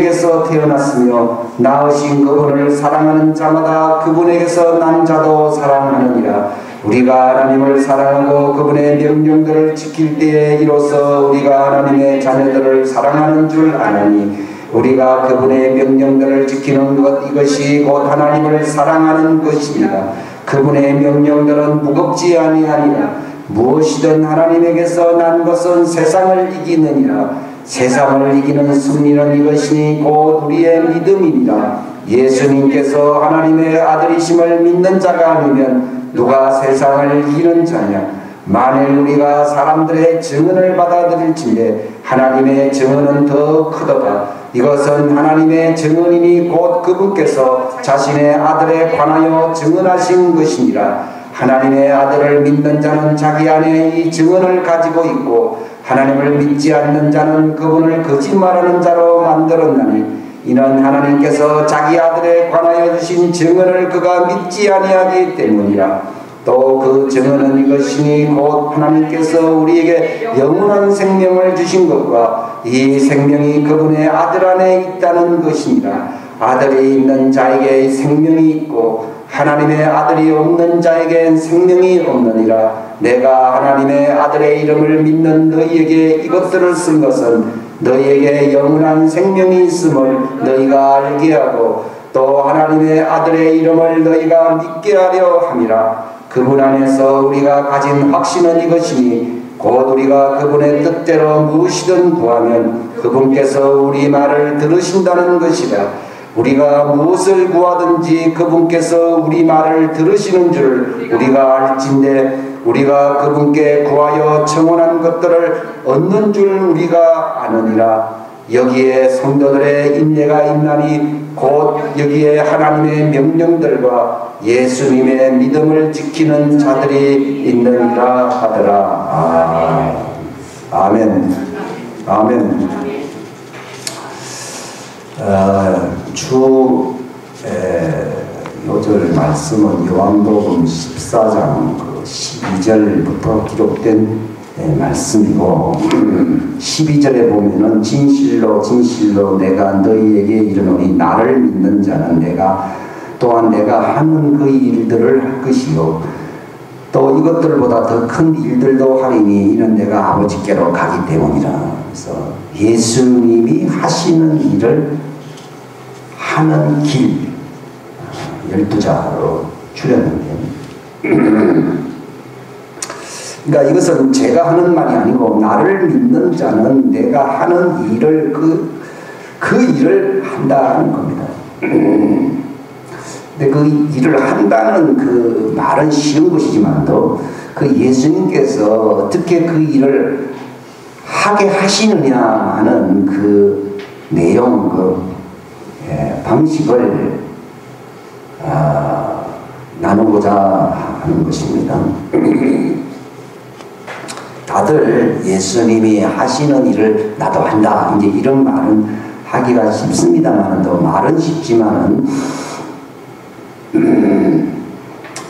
그분에게서 태어났으며 낳으신 그분을 사랑하는 자마다 그분에게서 난 자도 사랑하느니라. 우리가 하나님을 사랑하고 그분의 명령들을 지킬 때에 이로써 우리가 하나님의 자녀들을 사랑하는 줄 아나니, 우리가 그분의 명령들을 지키는 것, 이것이 곧 하나님을 사랑하는 것입니다. 그분의 명령들은 무겁지 아니하니라. 무엇이든 하나님에게서 난 것은 세상을 이기느니라. 세상을 이기는 승리는 이것이니 곧 우리의 믿음이니라. 예수님께서 하나님의 아들이심을 믿는 자가 아니면 누가 세상을 이기는 자냐. 만일 우리가 사람들의 증언을 받아들일진대 하나님의 증언은 더 크도다. 이것은 하나님의 증언이니 곧 그분께서 자신의 아들에 관하여 증언하신 것이니라. 하나님의 아들을 믿는 자는 자기 안에 이 증언을 가지고 있고, 하나님을 믿지 않는 자는 그분을 거짓말하는 자로 만들었나니, 이는 하나님께서 자기 아들에 관하여 주신 증언을 그가 믿지 아니하기 때문이라. 또 그 증언은 이것이니 곧 하나님께서 우리에게 영원한 생명을 주신 것과 이 생명이 그분의 아들 안에 있다는 것이니라. 아들이 있는 자에게 생명이 있고 하나님의 아들이 없는 자에겐 생명이 없느니라. 내가 하나님의 아들의 이름을 믿는 너희에게 이것들을 쓴 것은 너희에게 영원한 생명이 있음을 너희가 알게 하고, 또 하나님의 아들의 이름을 너희가 믿게 하려 함이라. 그분 안에서 우리가 가진 확신은 이것이니 곧 우리가 그분의 뜻대로 무엇이든 구하면 그분께서 우리 말을 들으신다는 것이라. 우리가 무엇을 구하든지 그분께서 우리 말을 들으시는 줄 우리가 알진대, 우리가 그분께 구하여 청원한 것들을 얻는 줄 우리가 아느니라. 여기에 성도들의 인내가 있나니 곧 여기에 하나님의 명령들과 예수님의 믿음을 지키는 자들이 있느니라 하더라. 아멘. 아멘. 요절 말씀은 요한복음 14장 12절부터 기록된 말씀이고, 12절에 보면은 진실로 진실로 내가 너희에게 이르노니 나를 믿는 자는 또한 내가 하는 그 일들을 할 것이요 또 이것들보다 더 큰 일들도 하리니 이는 내가 아버지께로 가기 때문이라. 그래서 예수님이 하시는 일을 하는 길, 12자로 줄였는데, 그러니까 이것은 제가 하는 말이 아니고 나를 믿는 자는 내가 하는 일을 그 일을 한다는 겁니다. 근데 그 일을 한다는 그 말은 쉬운 것이지만도 그 예수님께서 어떻게 그 일을 하게 하시느냐 하는 그 내용, 방식을 나누고자 하는 것입니다. 다들 예수님이 하시는 일을 나도 한다, 이제 이런 말은 하기가 쉽습니다만, 또 말은 쉽지만은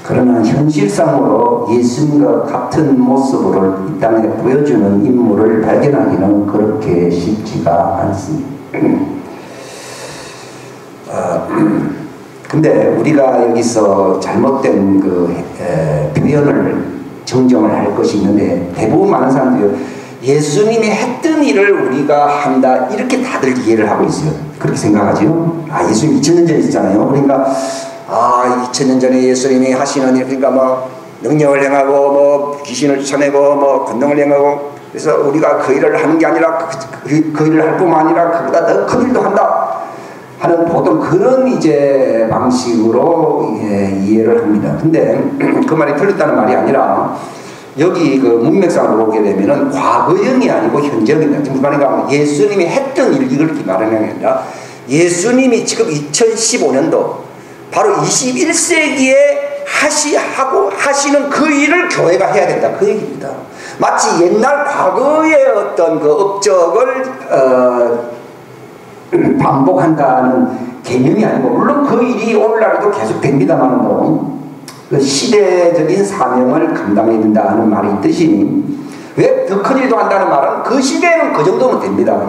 그러나 현실상으로 예수님과 같은 모습으로 이 땅에 보여주는 인물을 발견하기는 그렇게 쉽지가 않습니다. 근데 우리가 여기서 잘못된 표현을 정정을 할 것이 있는데, 대부분 많은 사람들이 예수님이 했던 일을 우리가 한다 이렇게 다들 이해를 하고 있어요. 그렇게 생각하죠. 예수님 2000년 전에 있잖아요. 그러니까 2000년 전에 예수님이 하시는 일, 그러니까 뭐 능력을 행하고 뭐 귀신을 쫓아내고 권능을 행하고, 그래서 우리가 그 일을 하는 게 아니라 그 일을 할 뿐만 아니라 그보다 더 큰 일도 한다 하는 보통 그런 이제 방식으로 이해를 합니다. 근데 그 말이 틀렸다는 말이 아니라, 여기 그 문맥상으로 보게 되면은 과거형이 아니고 현재형입니다. 지금 그러니까 예수님이 했던 일, 이걸 말하는 게 아니라 예수님이 지금 2015년도 바로 21세기에 하시는 그 일을 교회가 해야 된다, 그 얘기입니다. 마치 옛날 과거의 어떤 그 업적을 반복한다는 개념이 아니고, 물론 그 일이 오늘날에도 계속 됩니다만 그 시대적인 사명을 감당해야 된다는 말이 있듯이, 왜 더 큰 일도 한다는 말은 그 시대에는 그 정도면 됩니다.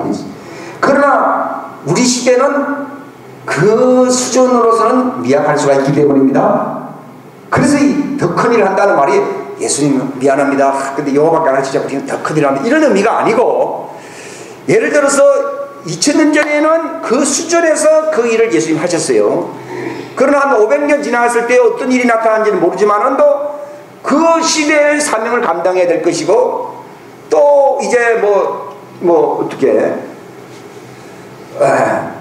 그러나 우리 시대는 그 수준으로서는 미약할 수가 있기 때문입니다. 그래서 더 큰 일을 한다는 말이 예수님 미안합니다. 근데 영어밖에 안 하시죠. 우리는 더 큰 일을 합니다. 이런 의미가 아니고, 예를 들어서 2000년 전에는 그 수준에서 그 일을 예수님 하셨어요. 그러나 한 500년 지났을 때 어떤 일이 나타난지는 모르지만 또 그 시대의 사명을 감당해야 될 것이고, 또 이제 어떻게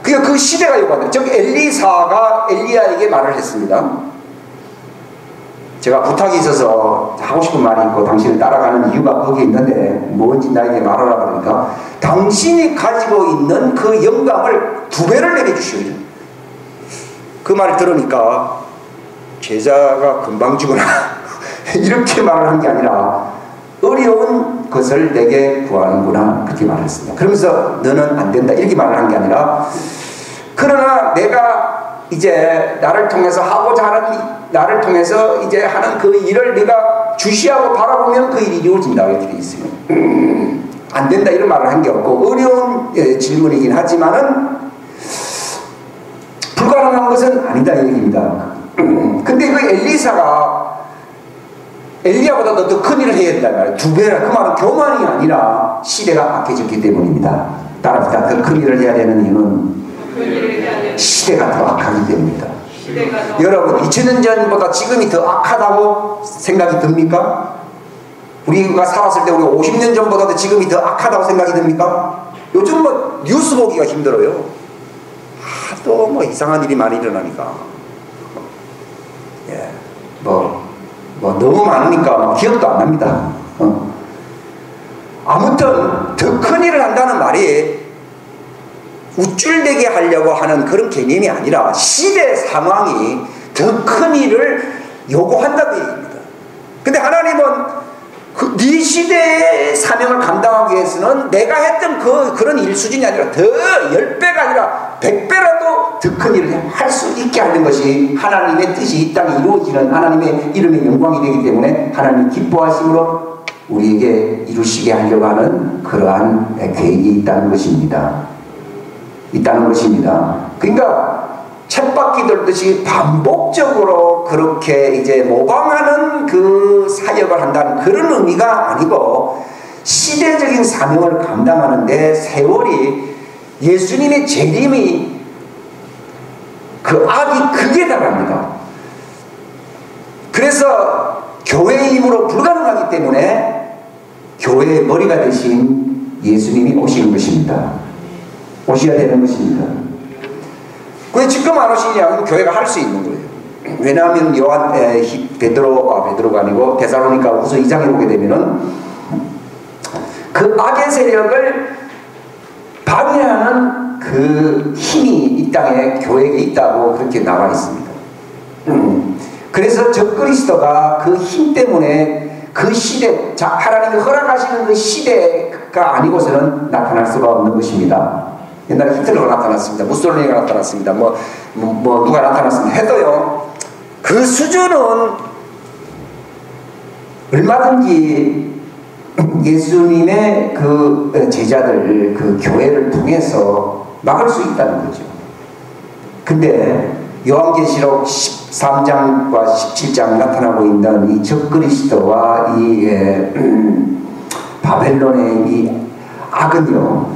그 시대가 요구한다. 즉 엘리사가 엘리야에게 말을 했습니다. 제가 부탁이 있어서 하고 싶은 말이 있고 당신을 따라가는 이유가 거기에 있는데 뭔지 나에게 말하라 그러니까, 당신이 가지고 있는 그 영광을 2배를 내게 주시오. 그 말을 들으니까 제자가 금방 죽으나 이렇게 말을 한 게 아니라 어려운 것을 내게 구하는구나, 그렇게 말했습니다. 그러면서 너는 안 된다 이렇게 말을 한 게 아니라, 그러나 내가 이제 나를 통해서 하고자 하는, 나를 통해서 이제 하는 그 일을 네가 주시하고 바라보면 그 일이 이루어진다 이렇게 되어 있어요. 안 된다 이런 말을 한 게 없고, 어려운 질문이긴 하지만은 불가능한 것은 아니다 이 얘기입니다. 근데 그 엘리사가 엘리야보다 더 큰 일을 해야 된다 말이에요. 2배라. 그 말은 교만이 아니라 시대가 악해졌기 때문입니다. 따라서 더 큰 일을 해야 되는 이유는 시대가 더 악하기 때문입니다. 여러분 2000년 전보다 지금이 더 악하다고 생각이 듭니까? 우리가 살았을 때 우리가 50년 전보다도 지금이 더 악하다고 생각이 듭니까? 요즘 뉴스 보기가 힘들어요. 하도 이상한 일이 많이 일어나니까, 너무 많으니까 기억도 안 납니다. 아무튼 더 큰 일을 한다는 말이 우쭐대게 하려고 하는 그런 개념이 아니라 시대 상황이 더 큰 일을 요구한다는 얘기입니다. 근데 하나님은 네 시대의 사명을 감당하기 위해서는 내가 했던 그런 일 수준이 아니라 더 10배가 아니라 100배라도 더 큰 일을 할 수 있게 하는 것이 하나님의 뜻이 이 땅에 이루어지는 하나님의 이름의 영광이 되기 때문에 하나님이 기뻐하심으로 우리에게 이루시게 하려고 하는 그러한 계획이 있다는 것입니다. 그러니까 쳇바퀴 돌듯이 반복적으로 그렇게 이제 모방하는 그 사역을 한다는 그런 의미가 아니고, 시대적인 사명을 감당하는데 세월이, 예수님의 재림이 그 악이 극에 달합니다. 그래서 교회의 힘으로 불가능하기 때문에 교회의 머리가 되신 예수님이 오시는 것입니다. 오셔야 되는 것입니다. 왜 지금 안 오시냐면 교회가 할 수 있는 거예요. 왜냐하면 베드로가 아니고 데살로니가 후서 2장에 보게 되면은 그 악의 세력을 방해하는 그 힘이 이 땅에 교회에 있다고 그렇게 나와 있습니다. 그래서 적그리스도가 그 힘 때문에 그 시대, 하나님이 허락하시는 그 시대가 아니고서는 나타날 수가 없는 것입니다. 옛날에 히틀러가 나타났습니다. 무솔리니가 나타났습니다. 누가 나타났습니다. 해도요, 그 수준은 얼마든지 예수님의 그 제자들, 그 교회를 통해서 막을 수 있다는 거죠. 근데 요한계시록 13장과 17장 나타나고 있는 이 적그리스도와 이 바벨론의 이 악은요,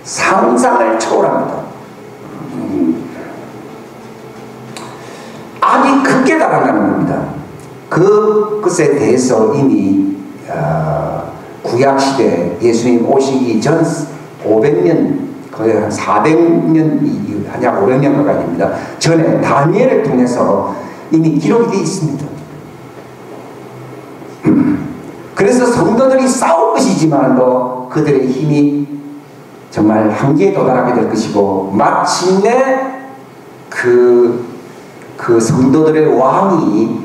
상상을 초월합니다. 악이 극에 달한다는 겁니다. 그것에 대해서 이미 구약시대 예수님 오시기 전 500년, 거의 한 400년, 약 500년 가까이 됩니다. 전에 다니엘을 통해서 이미 기록이 되어 있습니다. 그래서 성도들이 싸울 것이지만도 그들의 힘이 정말 한계에 도달하게 될 것이고, 마침내 그 성도들의 왕이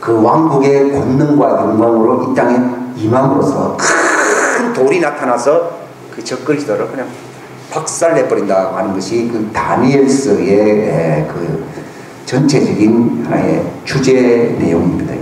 그 왕국의 권능과 영광으로 이 땅에 임함으로써 큰 돌이 나타나서 그 적그리스도를 그냥 박살내버린다고 하는 것이 그 다니엘서의 그 전체적인 하나의 주제 내용입니다.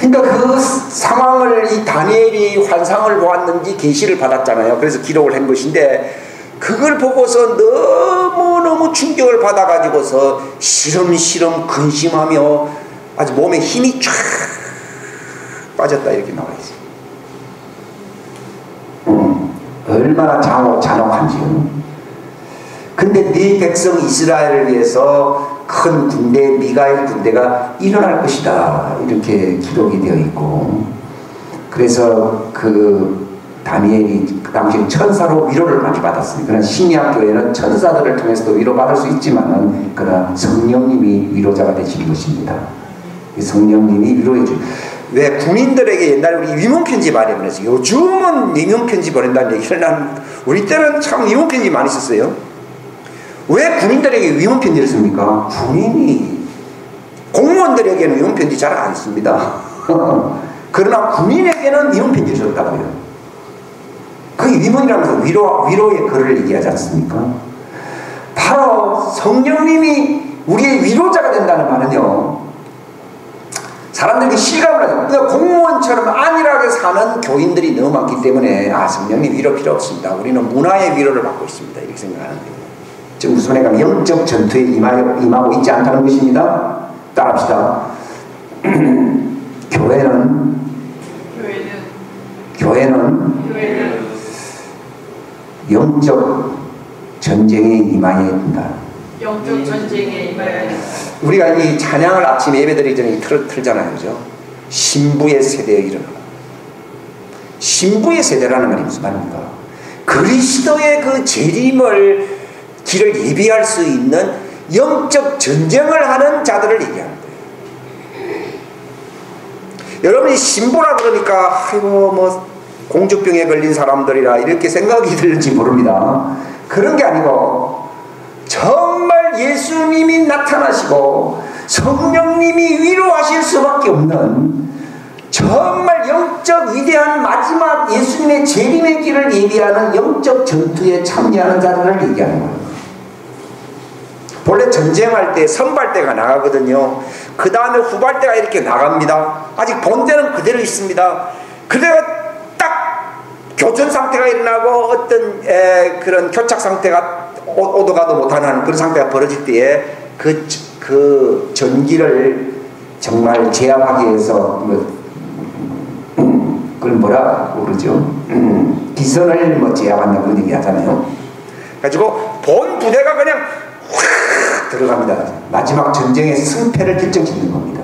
그러니까 그 상황을 이 다니엘이 환상을 보았는지 계시를 받았잖아요. 그래서 기록을 한 것인데 그걸 보고서 너무너무 충격을 받아가지고서 시름시름 근심하며 아주 몸에 힘이 쫙 빠졌다 이렇게 나와 있어요. 얼마나 잔혹한지요. 근데 네 백성 이스라엘을 위해서 큰 군대, 미가엘 군대가 일어날 것이다 이렇게 기록이 되어 있고, 그래서 그 다니엘이 그 당시에 천사로 위로를 많이 받았습니다. 그러나 신약교회는 천사들을 통해서도 위로받을 수 있지만은 그러나 성령님이 위로자가 되시는 것입니다. 성령님이 위로해 주. 왜 군인들에게 옛날에 우리 위문편지 많이 보냈어요. 요즘은 위문편지 보낸다는 얘기를 난 우리 때는 참 위문편지 많이 썼어요. 왜 군인들에게 위문편지를 씁니까? 군인이 공무원들에게는 위문편지 잘 안 씁니다. 그러나 군인에게는 위문편지를 썼다고요. 그게 위문이라면서 위로의 글을 얘기하지 않습니까? 바로 성령님이 우리의 위로자가 된다는 말은요, 사람들이 실감을 하죠. 그러니까 공무원처럼 안일하게 사는 교인들이 너무 많기 때문에 성령님 위로 필요 없습니다. 우리는 문화의 위로를 받고 있습니다. 이렇게 생각하는 거예요. 지금 무슨 말인가? 영적 전투에 임하고 있지 않다는 것입니다. 따라합시다. 교회는 영적 전쟁에 임하여야 된다. 영적 전쟁에 임하여야 된다. 우리가 이 찬양을 아침에 예배드리기 전에 틀잖아요. 그죠? 신부의 세대에 일어나. 신부의 세대라는 말이 무슨 말입니까? 그리스도의 그 재림을 길을 예비할 수 있는 영적 전쟁을 하는 자들을 얘기하는 거예요. 여러분이 신부라 그러니까 아이고 뭐 공주병에 걸린 사람들이라 이렇게 생각이 들는지 모릅니다. 그런 게 아니고 정말 예수님이 나타나시고 성령님이 위로하실 수밖에 없는 정말 영적 위대한 마지막 예수님의 재림의 길을 예비하는 영적 전투에 참여하는 자들을 얘기하는 거예요. 본래 전쟁할 때 선발대가 나가거든요. 그 다음에 후발대가 이렇게 나갑니다. 아직 본대는 그대로 있습니다. 그대가 딱 교전 상태가 일어나고 어떤 그런 교착 상태가 오도 가도 못하는 그런 상태가 벌어질 때에 그 전기를 정말 제압하기 위해서 그걸 뭐라 그러죠? 기선을 뭐 제압한다고 그런 얘기 하잖아요. 그래가지고 본 부대가 그냥 확 들어갑니다. 마지막 전쟁의 승패를 결정짓는 겁니다.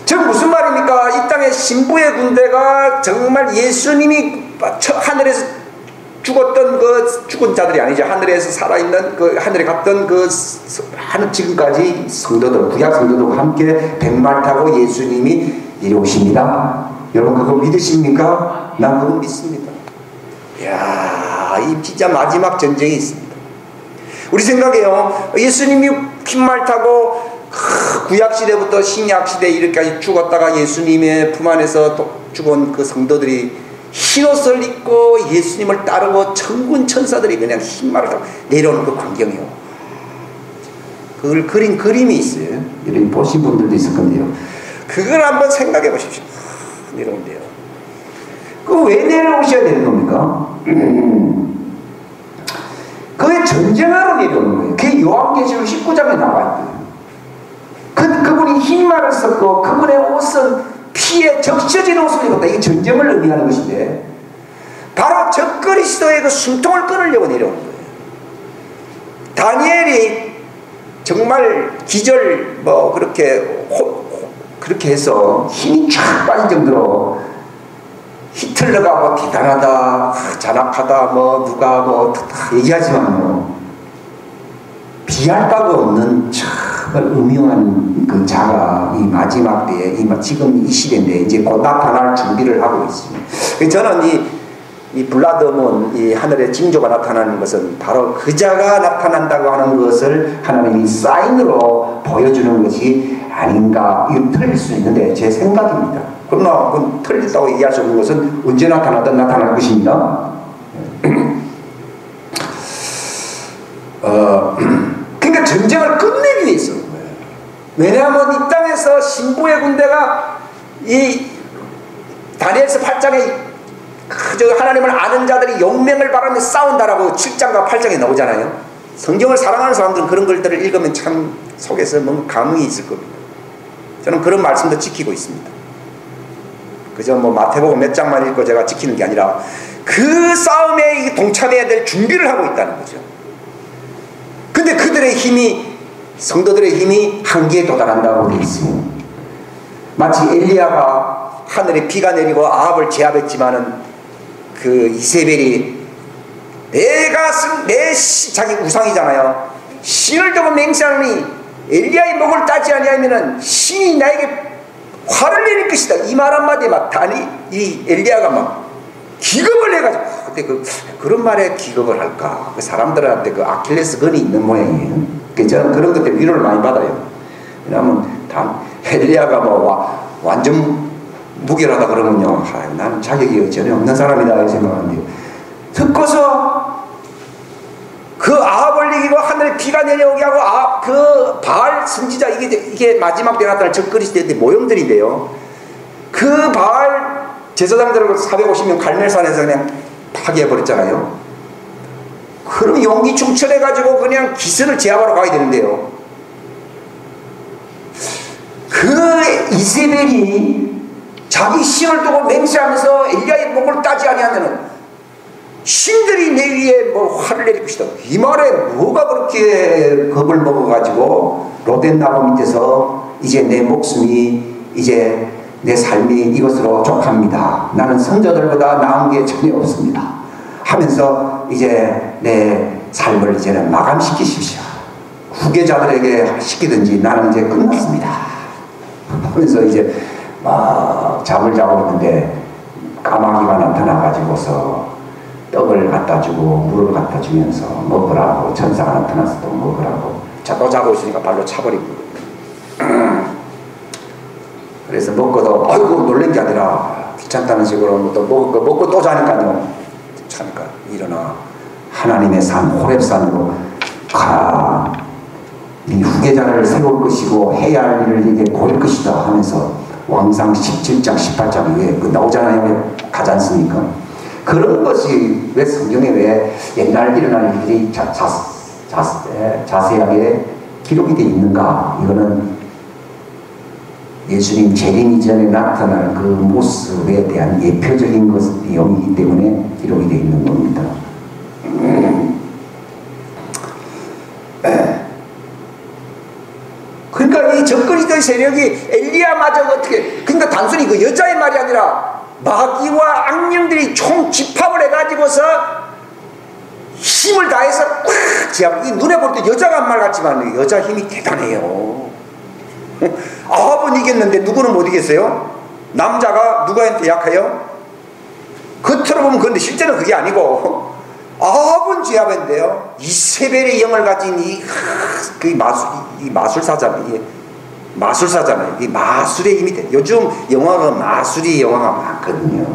즉 무슨 말입니까? 이 땅의 신부의 군대가 정말 예수님이 하늘에서 죽었던 그 죽은 자들이 아니죠. 하늘에서 살아있는 그 하늘에 갔던 그 하늘 지금까지 성도들, 구약 성도들과 함께 백말 타고 예수님이 이리 오십니다. 여러분 그거 믿으십니까? 난 그거 믿습니다. 이야, 이 진짜 마지막 전쟁이 있습니다. 우리 생각해요. 예수님이 흰말 타고 구약시대부터 신약시대 이렇게까지 죽었다가 예수님의 품 안에서 죽은 그 성도들이 흰옷을 입고 예수님을 따르고 천군 천사들이 그냥 흰말을 타고 내려오는 그 광경이요. 그걸 그린 그림이 있어요. 이런 보신 분들도 있을 건데요. 그걸 한번 생각해 보십시오. 내려온대요. 그 왜 내려오셔야 되는 겁니까? 그게 전쟁하러 내려오는 거예요. 그게 요한계시록 19장에 나와 있어요. 그분이 흰말을 썼고 그분의 옷은 피에 적셔진 옷을 입었다. 이게 전쟁을 의미하는 것인데 바로 저 그리스도의 그 숨통을 끊으려고 내려오는 거예요. 다니엘이 정말 기절 뭐 그렇게 해서 힘이 쫙 빠진 정도로 히틀러가 뭐 대단하다, 잔악하다, 뭐 누가 뭐 얘기하지만 뭐 비할 바가 없는 정말 음흉한 그 자가 이 마지막 때에 지금 이 시대인데 이제 곧 나타날 준비를 하고 있습니다. 저는 이 블라드문 이 하늘의 징조가 나타나는 것은 바로 그 자가 나타난다고 하는 것을 하나님이 사인으로 보여주는 것이 아닌가. 이건 틀릴 수 있는데 제 생각입니다. 그러나 그건 틀렸다고 얘기할 수 없는 것은 언제 나타나든 나타날 것입니다. 그러니까 전쟁을 끝내기 위해 있었는 거예요. 왜냐하면 이 땅에서 신부의 군대가 이 다니엘서 8장에 저 하나님을 아는 자들이 용맹을 바라며 싸운다라고 7장과 8장에 나오잖아요. 성경을 사랑하는 사람들은 그런 글들을 읽으면 참 속에서 뭔가 감흥이 있을 겁니다. 저는 그런 말씀도 지키고 있습니다. 그저 뭐 마태복음 몇 장만 읽고 제가 지키는 게 아니라 그 싸움에 동참해야 될 준비를 하고 있다는 거죠. 근데 그들의 힘이, 성도들의 힘이 한계에 도달한다고 되어 있습니다. 마치 엘리야가 하늘에 비가 내리고 아합을 제압했지만은 그 이세벨이 자기 우상이잖아요. 신을 두고 맹세하니 엘리야의 목을 따지 아니하면은 신이 나에게 화를 내릴 것이다. 이 말 한마디에 막 이 엘리야가 막 기겁을 해가지고, 근데 그런 말에 기겁을 할까? 그 사람들한테 그 아킬레스 건이 있는 모양이에요. 저는 그런 것 때문에 위로를 많이 받아요. 왜냐하면 엘리야가 뭐 완전 무결하다 그러면요, 나는 자격이 전혀 없는 사람이다 이렇게 생각하는데, 듣고서 그 아합을 이기고 하늘에 비가 내려오게 하고 그 바알 선지자, 이게 마지막 때 나타날 적그리스도의 모형들인데요, 그 바알 제사장들을 450명 갈멜산에서 그냥 파괴해버렸잖아요. 그럼 용기 충천해가지고 그냥 기선을 제압하러 가야 되는데요, 그 이세벨이 자기 신을 두고 맹세하면서 엘리야의 목을 따지 아니하면은 신들이 내 위에 뭐 화를 내릴 것이다. 이 말에 뭐가 그렇게 겁을 먹어가지고 로덴 나무 밑에서 이제 내 목숨이, 이제 내 삶이 이것으로 족합니다. 나는 선조들보다 나은 게 전혀 없습니다. 하면서 이제 내 삶을 이제는 마감시키십시오. 후계자들에게 시키든지 나는 이제 끝났습니다. 하면서 이제 막 잠을 자고 있는데 까마귀가 나타나가지고서 떡을 갖다 주고 물을 갖다 주면서 먹으라고, 천사가 나타나서 또 먹으라고, 또 자고 있으니까 발로 차버리고 그래서 먹고도 아이고 놀란 게 아니라 귀찮다는 식으로 또 먹고 또 자니까요, 자니까 일어나 하나님의 산 호렙산으로 가, 네 후계자를 세울 것이고 해야 할 일을 이게 고릴 것이다 하면서 왕상 17장 18장에 나오잖아요. 가지 않습니까? 그런 것이 왜 성경에 왜 옛날 일어날 일들이 자세하게 기록이 되어 있는가? 이거는 예수님 재림 이전에 나타날 그 모습에 대한 예표적인 내용이기 때문에 기록이 되어 있는 겁니다. 그러니까 이 적그리스도의 세력이 엘리야마저 어떻게, 그러니까 단순히 그 여자의 말이 아니라 마귀와 악령들이 총 집합을 해가지고서 힘을 다해서 꽉 제압. 이 눈에 볼 때 여자가 한 말 같지만 여자 힘이 대단해요. 아합은 이겼는데 누구는 못 이겼어요? 남자가 누구한테 약해요? 겉으로 보면 그런데 실제는 그게 아니고 아합은 제압인데요, 이세벨의 영을 가진 이 마술사잖아요. 마술사잖아요. 이 마술의 힘이 돼. 요즘 영화가 마술이 영화가 많거든요.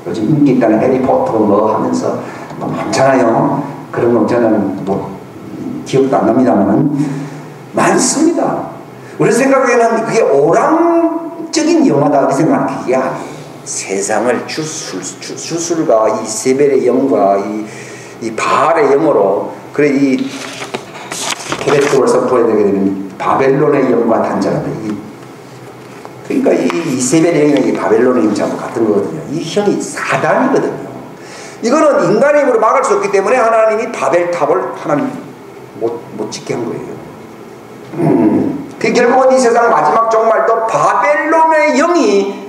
요즘 인기 있다는 해리포터 뭐 하면서 뭐 많잖아요. 그런 거 저는 뭐 기억도 안 납니다만 많습니다. 우리 생각에는 그게 오랑적인 영화다 이렇게 생각하는 게 아니에요. 세상을 주술과 이세벨의 영과 이 바알의 영으로, 그래 이 케베트를 선포해야 되게 되면 바벨론의 영과 단절한다. 그러니까 이 이세벨의 영이 바벨론의 영하고 같은 거거든요. 이 형이 사단이거든요. 이거는 인간의 힘으로 막을 수 없기 때문에 하나님이 바벨탑을 하나님 못 짓게 한 거예요. 그 결국은 이 세상 마지막 종말도 바벨론의 영이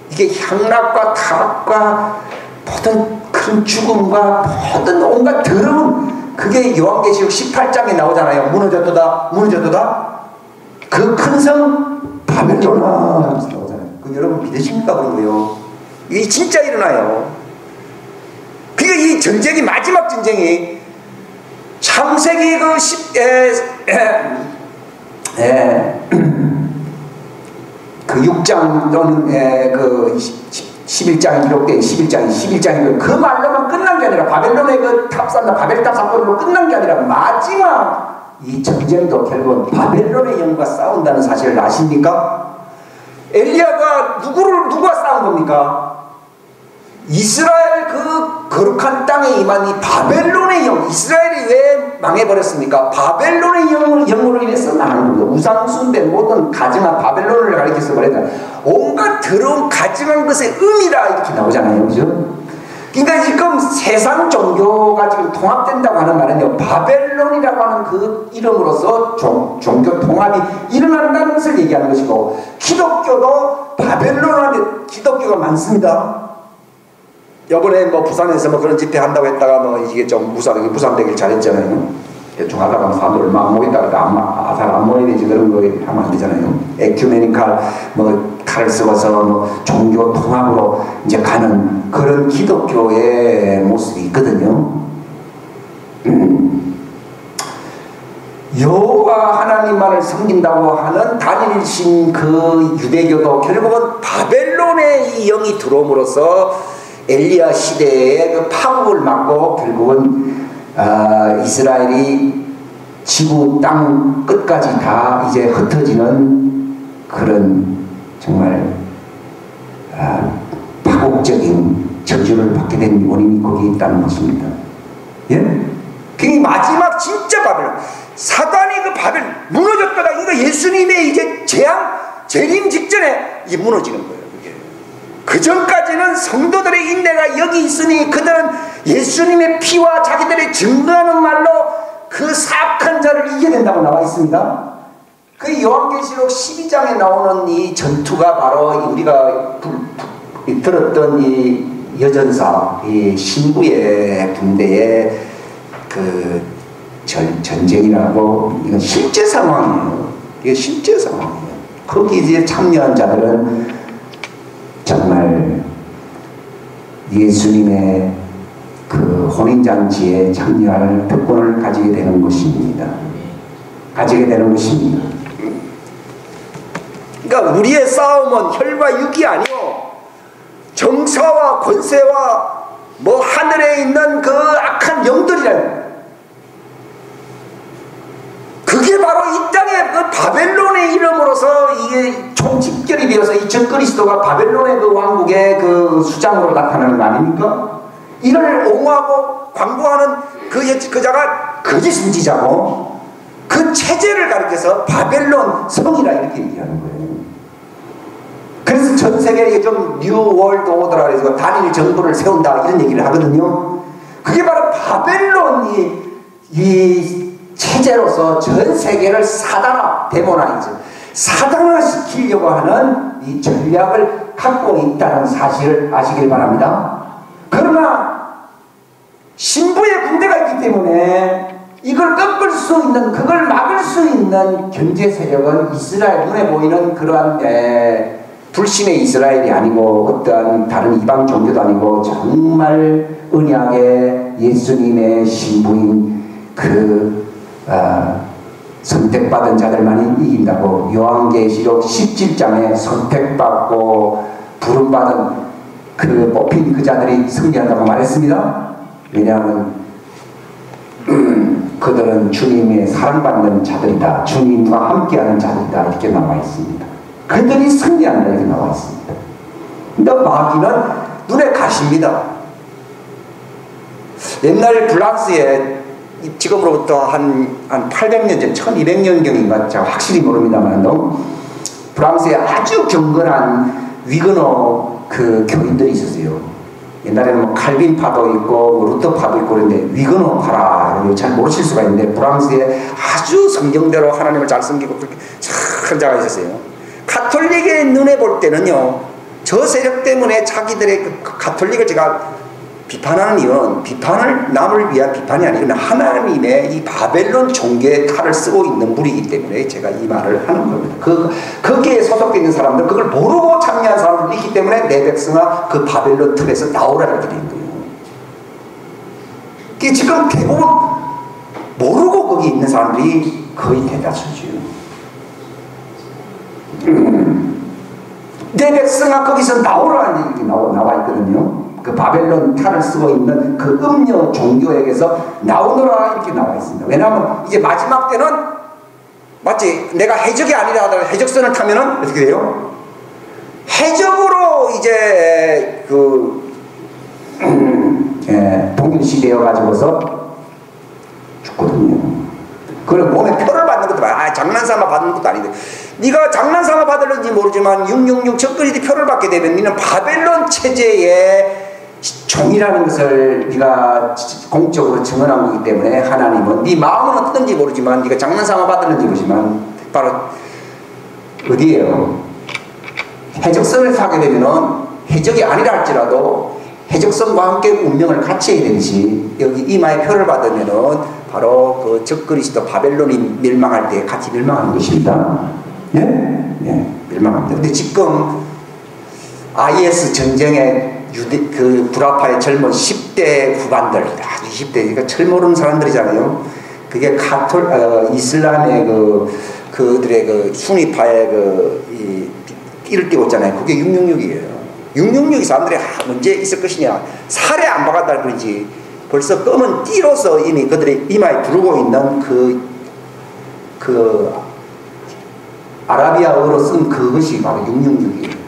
이게 향락과 타락과 모든 큰 죽음과 모든 온갖 더러운, 그게 요한계시록 18장에 나오잖아요. 무너졌도다. 그 큰 성 바벨론아 하면서 나오잖아요. 그 여러분 믿으십니까? 그런 거요. 이게 진짜 일어나요. 그러니까 이 전쟁이, 마지막 전쟁이 창세기 그 6장 또는 그 11장에 기록된 11장이 그 말로만 끝난 게 아니라 바벨론의 그 탑산다 바벨탑 사건으로 끝난 게 아니라 마지막 이 전쟁도 결국은 바벨론의 영과 싸운다는 사실을 아십니까? 엘리야가 누가 싸운 겁니까? 이스라엘 그 거룩한 땅에 임한 이 바벨론의 영, 이스라엘이 왜 망해버렸습니까? 바벨론의 영으로 인해서 망한 겁니다. 우상숭배 모든 가증한 바벨론을 가리켜서 말했다. 온갖 더러운 가증한 것의 의미라 이렇게 나오잖아요. 그죠? 그러니까 지금 세상 종교가 지금 통합된다고 하는 말은요, 바벨론이라고 하는 그 이름으로서 종교 통합이 일어난다는 것을 얘기하는 것이고, 기독교도 바벨론 안에 기독교가 많습니다. 이번에 뭐 부산에서 뭐 그런 집회 한다고 했다가 뭐 이게 좀 무산되길 잘했잖아요. 대충 하다가 사람들 얼마 안 모이다가 잘 안 모여야 되지, 그런 거 하면 안 되잖아요. 에큐메니칼 뭐 칼을 쓰고서 뭐 종교 통합으로 이제 가는 그런 기독교의 모습이 있거든요. 여호와 하나님만을 섬긴다고 하는 단일신 그 유대교도 결국은 바벨론의 이 영이 들어옴으로써 엘리야 시대의 그 파국을 맞고 결국은 이스라엘이 지구 땅 끝까지 다 이제 흩어지는 그런 정말 파국적인 저주를 받게 된 원인이 거기에 있다는 것입니다. 예? 그게 마지막 진짜 바벨론, 사단이 그 바벨 무너졌다가 이거 예수님의 이제 재림 직전에 이게 무너지는 거예요. 그 전까지는 성도들의 인내가 여기 있으니 그들은 예수님의 피와 자기들의 증거하는 말로 그 사악한 자를 이겨낸다고 나와 있습니다. 그 요한계시록 12장에 나오는 이 전투가 바로 우리가 들었던 이 여전사, 이 신부의 군대의 그 전쟁이라고, 이건 실제 상황이에요. 이게 실제 상황이에요. 거기 이제 참여한 자들은 정말 예수님의 그 혼인잔치에 참여할 특권을 가지게 되는 것입니다. 가지게 되는 것입니다. 그러니까 우리의 싸움은 혈과 육이 아니요, 정사와 권세와 뭐 하늘에 있는 그 악한 영들이라는, 그게 바로 이 땅의 그 바벨론의 이름으로서 이게 총집결이 되어서 이 적그리스도가 바벨론의 그 왕국의 그 수장으로 나타나는 거 아닙니까? 이를 옹호하고 광고하는 그 자가 거짓 선지자고, 그 체제를 가리켜서 바벨론 성이라 이렇게 얘기하는 거예요. 그래서 전 세계에 좀 뉴 월드 오더라 그래서 단일 정부를 세운다 이런 얘기를 하거든요. 그게 바로 바벨론이 이 체제로서 전 세계를 사단화시키려고 하는 이 전략을 갖고 있다는 사실을 아시길 바랍니다. 그러나 신부의 군대가 있기 때문에 이걸 꺾을 수 있는, 그걸 막을 수 있는 경제 세력은 이스라엘, 눈에 보이는 그러한 불신의 이스라엘이 아니고 어떠한 다른 이방 종교도 아니고 정말 언약의 예수님의 신부인 선택받은 자들만이 이긴다고 요한계시록 17장에 선택받고 부름받은 뽑힌 그 자들이 승리한다고 말했습니다. 왜냐하면 그들은 주님의 사랑받는 자들이다, 주님과 함께하는 자들이다 이렇게 나와 있습니다. 그들이 승리한다 이렇게 나와 있습니다. 근데 마귀는 눈에 가십니다. 옛날 프랑스에 지금으로부터 한 800년 전, 1200년경인가 제가 확실히 모릅니다만 프랑스에 아주 경건한 위그너 그 교인들이 있었어요. 옛날에는 뭐 칼빈파도 있고 뭐 루터파도 있고 그런데 위그너파라 잘 모르실 수가 있는데, 프랑스에 아주 성경대로 하나님을 잘 섬기고 그렇게 참 자가 있었어요. 가톨릭의 눈에 볼 때는요, 저 세력 때문에 자기들의 그 가톨릭을 제가 비판하는 이유는 비판을 남을 위한 비판이 아니라 하나님의 이 바벨론 종교의 칼을 쓰고 있는 무리이기 때문에 제가 이 말을 하는 겁니다. 거기에 소속되어 있는 사람들, 그걸 모르고 참여한 사람들이 있기 때문에 내 백성아 그 바벨론 틀에서 나오라 이렇게 된 거예요. 그게 지금 대부분 모르고 거기 있는 사람들이 거의 대다수죠. 내 백성아 거기서 나오라는 얘기 나와 있거든요. 그 바벨론 탈을 쓰고 있는 그 음녀 종교에게서 나오너라 이렇게 나와 있습니다. 왜냐하면 이제 마지막 때는 마치 내가 해적이 아니라 하더라도 해적선을 타면은 어떻게 돼요? 해적으로 이제 동일시되어 가지고서 죽거든요. 그리고 몸에 표를 받는 것도 장난삼아 받는 것도 아닌데 네가 장난삼아 받을는지 모르지만 666 적그리스도 표를 받게 되면 너는 바벨론 체제의 종이라는 것을 네가 공적으로 증언한 거기 때문에 하나님은 네 마음은 어떤지 모르지만 네가 장난삼아 받았는지 모르지만 바로 어디에요? 해적선을 타게 되면은 해적이 아니라 할지라도 해적선과 함께 운명을 같이 해야 되듯이 여기 이마에 표를 받으면은 바로 그 적그리스도 바벨론이 멸망할 때 같이 멸망하는 것입니다. 예? 예, 멸망합니다. 근데 지금 IS 전쟁에 그 불화파의 젊은 10대 후반들, 아주 20대, 그러니까 철 모르는 사람들이잖아요. 그게 이슬람의 그들의 그 순위파의 띠를 띄고 있잖아요. 그게 666이에요. 666이 사람들이 문제 있을 것이냐, 살해 안 박았다 그러지. 벌써 검은 띠로서 이미 그들의 이마에 두르고 있는 그 아라비아어로 쓴 그것이 바로 666이에요.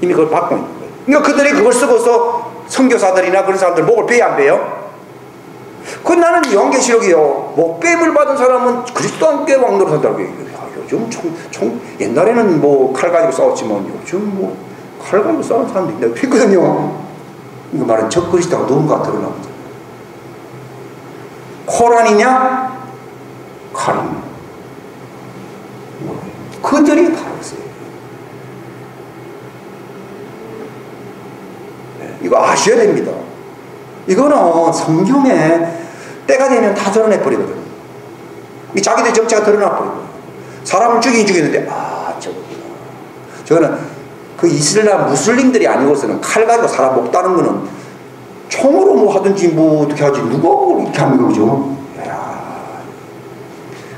이미 그걸 받고 있는 거예요. 그러니까 그들이 그걸 쓰고서 선교사들이나 그런 사람들 목을 베야 안 베요? 나는 요한계시록이요. 목뱀을 받은 사람은 그리스도 함께 왕노릇 한다고 얘기해요. 요즘 옛날에는 뭐 칼 가지고 싸웠지만 요즘 뭐 칼 가지고 싸우는 사람들이 있거든요. 이거 말은 적그리스도가 누군가 드러나거든요. 코란이냐? 칼이냐? 그들이 바로 있어요. 이거 아셔야 됩니다. 이거는 성경에 때가 되면 다 드러내버리거든요. 이 자기들 정체가 드러나버리거든요. 사람을 죽이는데 저거는 그 이슬람 무슬림들이 아니고서는 칼 가지고 사람 목 따는 거는 총으로 뭐 하든지 뭐 어떻게 하지 누가 이렇게 하는 거죠.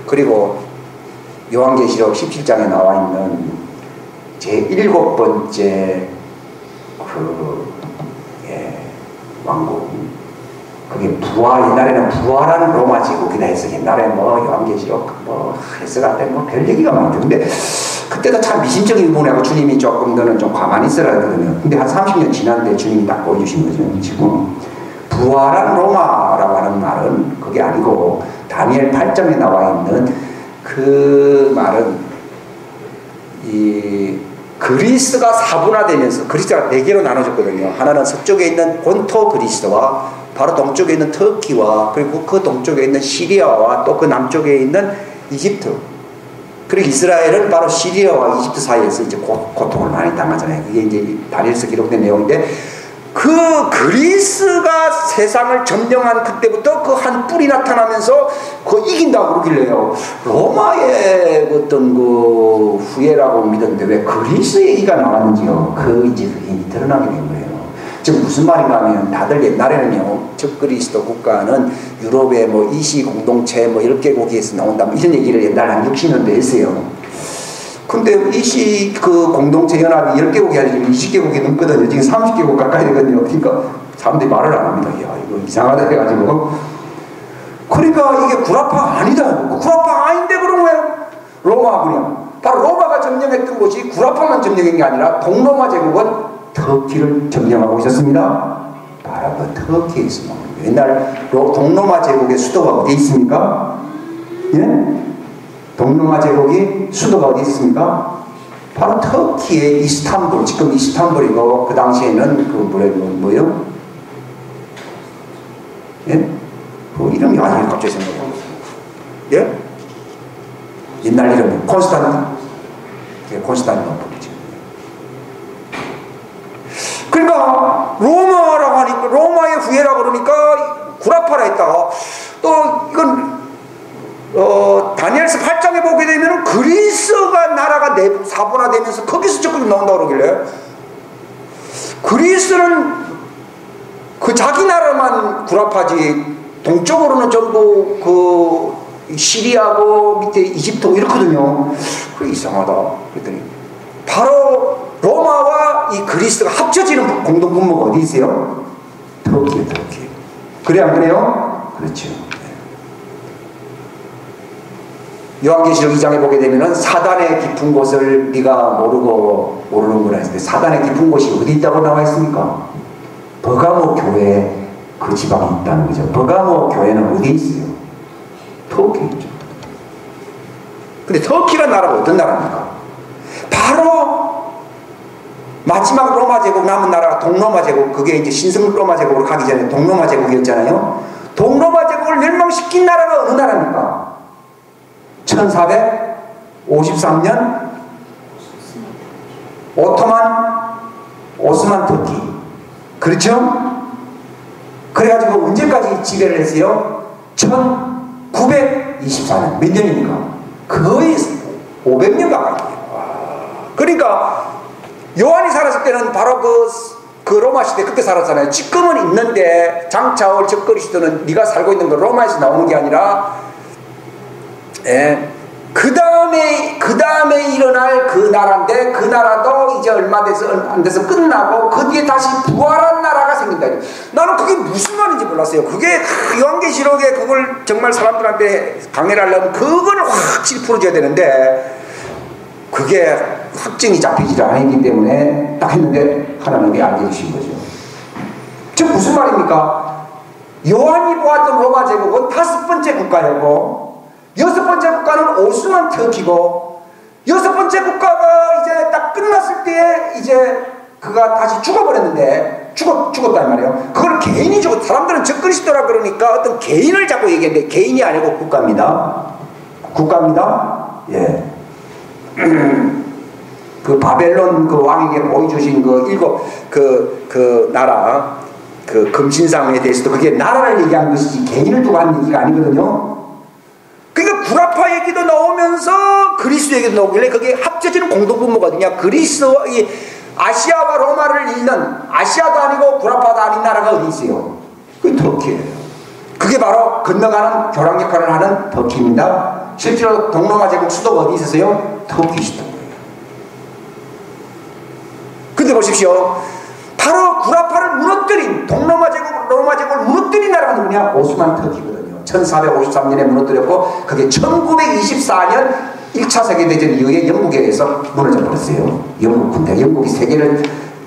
그리고 요한계시록 17장에 나와 있는 제 7번째 왕국, 그게 옛날에는 부활하는 로마 제국이다 해서 옛날에 뭐 요한계시록 해석할 때 별 얘기가 많죠. 근데 그때도 참 미신적인 부분하고 주님이 조금 너는 좀 가만히 있으라 했거든요. 근데 한 30년 지났는데 주님이 딱 보여주신 거죠. 지금 부활한 로마라고 하는 말은 그게 아니고 다니엘 8장에 나와 있는 그 말은 이 그리스가 사분화되면서 그리스가 4개로 나눠졌거든요. 하나는 서쪽에 있는 본토 그리스와 바로 동쪽에 있는 터키와 그리고 그 동쪽에 있는 시리아와 또 그 남쪽에 있는 이집트, 그리고 이스라엘은 바로 시리아와 이집트 사이에서 이제 고통을 많이 당하잖아요. 그게 이제 다니엘서 기록된 내용인데 그 그리스가 세상을 점령한 그때부터 그 한 뿔이 나타나면서 그 이긴다고 그러길래요. 로마의 어떤 그 후예라고 믿었는데 왜 그리스의 이가 나왔는지요. 이제 그게 드러나게 된 거예요. 지금 무슨 말인가 하면 다들 옛날에는요, 적그리스도 국가는 유럽의 뭐 이시 공동체 뭐 10개국에서 나온다 뭐 이런 얘기를 옛날 한 60년대에 했어요. 근데 이시 그 공동체 연합이 10개국이 아니라 20개국이 넘거든요. 지금 30개국 가까이 되거든요. 그러니까 사람들이 말을 안 합니다. 야, 이거 이상하다 해가지고. 그러니까 이게 구라파가 아니다. 구라파가 아닌데 그런 거예요. 로마 그냥. 바로 로마가 점령했던 곳이 구라파만 점령한 게 아니라 동로마 제국은 터키를 점령하고 있었습니다. 바로 그 터키에 있습니다. 옛날 동로마 제국의 수도가 어디 있습니까? 예? 동로마 제국이 수도가 어디 있습니까? 바로 터키의 이스탄불, 지금 이스탄불이고 그 당시에는 그 뭐예요? 예? 그 이름이 아니에요. 갑자기 생각나요. 예? 옛날 이름이 콘스탄티노플이죠. 그러니까 로마라고 하니까 로마의 후예라고 그러니까 구라파라 했다가 또 이건 다니엘서 8장에 보게 되면 그리스가 나라가 사분화되면서 거기서 적극 나온다고 그러길래 그리스는 그 자기 나라만 구라파지 동쪽으로는 전부 그 시리아고 밑에 이집트 이렇거든요. 그래 이상하다 그랬더니 바로 로마와 이스라엘과 이 그리스도가 합쳐지는 공동분모가 어디 있어요? 터키. 그래 안 그래요? 그렇죠. 요한계시록 2장에 보게 되면은 사단의 깊은 곳을 네가 모르는구나 했을 때 사단의 깊은 곳이 어디 있다고 나와 있습니까? 버가모 교회에 그 지방이 있다는 거죠. 버가모 교회는 어디 있어요? 터키에 있죠. 근데 터키란 나라가 어떤 나라입니까? 바로 마지막 로마 제국 남은 나라가 동로마 제국, 그게 이제 신성 로마 제국으로 가기 전에 동로마 제국이었잖아요. 동로마 제국을 멸망시킨 나라가 어느 나라입니까? 1453년 오스만 터키. 그렇죠? 그래가지고 언제까지 지배를 했어요? 1924년. 몇 년입니까? 거의 500년 가까이. 그러니까 요한이 살았을 때는 바로 그 로마 시대 그때 살았잖아요. 지금은 있는데 장차올 적그리스도는 네가 살고 있는 거 로마에서 나오는 게 아니라 그 다음에 일어날 그 나라인데 그 나라도 이제 얼마 안 돼서 끝나고 그 뒤에 다시 부활한 나라가 생긴다. 나는 그게 무슨 말인지 몰랐어요. 그게 요한계시록에 그걸 정말 사람들한테 강해를 하려면 그걸 확실히 풀어줘야 되는데 그게 확증이 잡히지 않았기 때문에 딱 했는데 하나님이 알려주신 거죠. 즉 무슨 말입니까? 요한이 보았던 로마 제국은 5번째 국가였고 6번째 국가는 오스만 터키고 6번째 국가가 이제 딱 끝났을 때 이제 그가 다시 죽어버렸는데 죽었단 말이에요. 그걸 개인이 죽었. 사람들은 적그리스도라 그러니까 어떤 개인을 자꾸 얘기했는데 개인이 아니고 국가입니다. 예. 그 바벨론 그 왕에게 보여주신 그 나라 그 금신상에 대해서도 그게 나라를 얘기한 것이지 개인을 두고 한 얘기가 아니거든요. 그러니까 구라파 얘기도 나오면서 그리스도 얘기도 나오길래 그게 합쳐지는 공동분모거든요. 그리스와 이 아시아와 로마를 잇는 아시아도 아니고 구라파도 아닌 나라가 어디 있어요? 그게 터키예요. 그게 바로 건너가는 교랑 역할을 하는 터키입니다. 실제로 동로마 제국 수도가 어디 있었어요? 터키 수도예요. 근데 보십시오. 바로 구라파를 무너뜨린 동로마 제국, 로마 제국을 무너뜨린 나라가 누구냐? 오스만 터키거든요. 1453년에 무너뜨렸고 그게 1924년 1차 세계대전 이후에 영국에 의해서 무너져 버렸어요. 영국 군대. 영국이 세계를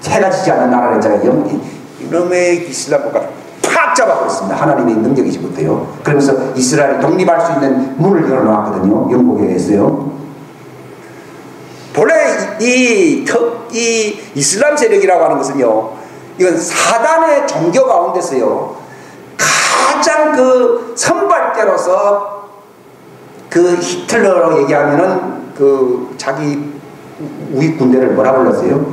해가지지 않은 나라를 했잖아요. 영국이 이놈의 이슬람 국가를 팍 잡아버렸습니다. 하나님의 능력이지 못해요. 그러면서 이스라엘이 독립할 수 있는 문을 열어놓았거든요. 영국에 의해서요. 본래 이 이슬람 세력이라고 하는 것은요, 이건 사단의 종교 가운데서요 가장 그 선발대로서 그 히틀러로 얘기하면은 그 자기 우익 군대를 뭐라 불렀어요?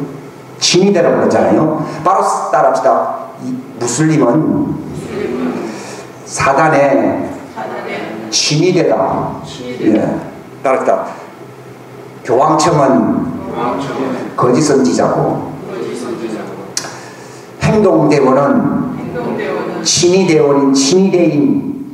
진위대라고 불렀잖아요. 바로 따라합시다. 이 무슬림은 사단의 진위대다. 예. 따라합시다. 교황청은 거짓 선지자고 행동대원은 친위대인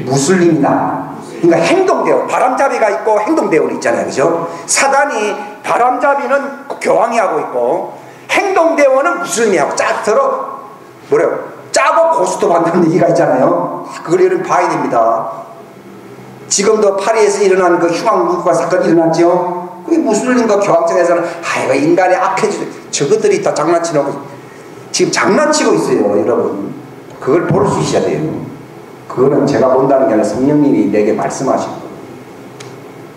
무슬림이다. 그러니까 행동대원, 바람잡이가 있고 행동대원이 있잖아요. 그죠? 사단이 바람잡이는 교황이 하고 있고 행동대원은 무슬림이 하고 쫙 들어 뭐래요? 짜고 고스톱 한다는 얘기가 있잖아요. 그걸 여러분 봐야 됩니다. 지금도 파리에서 일어난 그 흉악무기관 사건이 일어났죠. 그게 무슬림과 교황청에서는 아이고 인간의 악해지 저것들이 다 장난치놓고 지금 장난치고 있어요. 여러분 그걸 볼 수 있어야 돼요. 그거는 제가 본다는 게 아니라 성령님이 내게 말씀하신 거예요.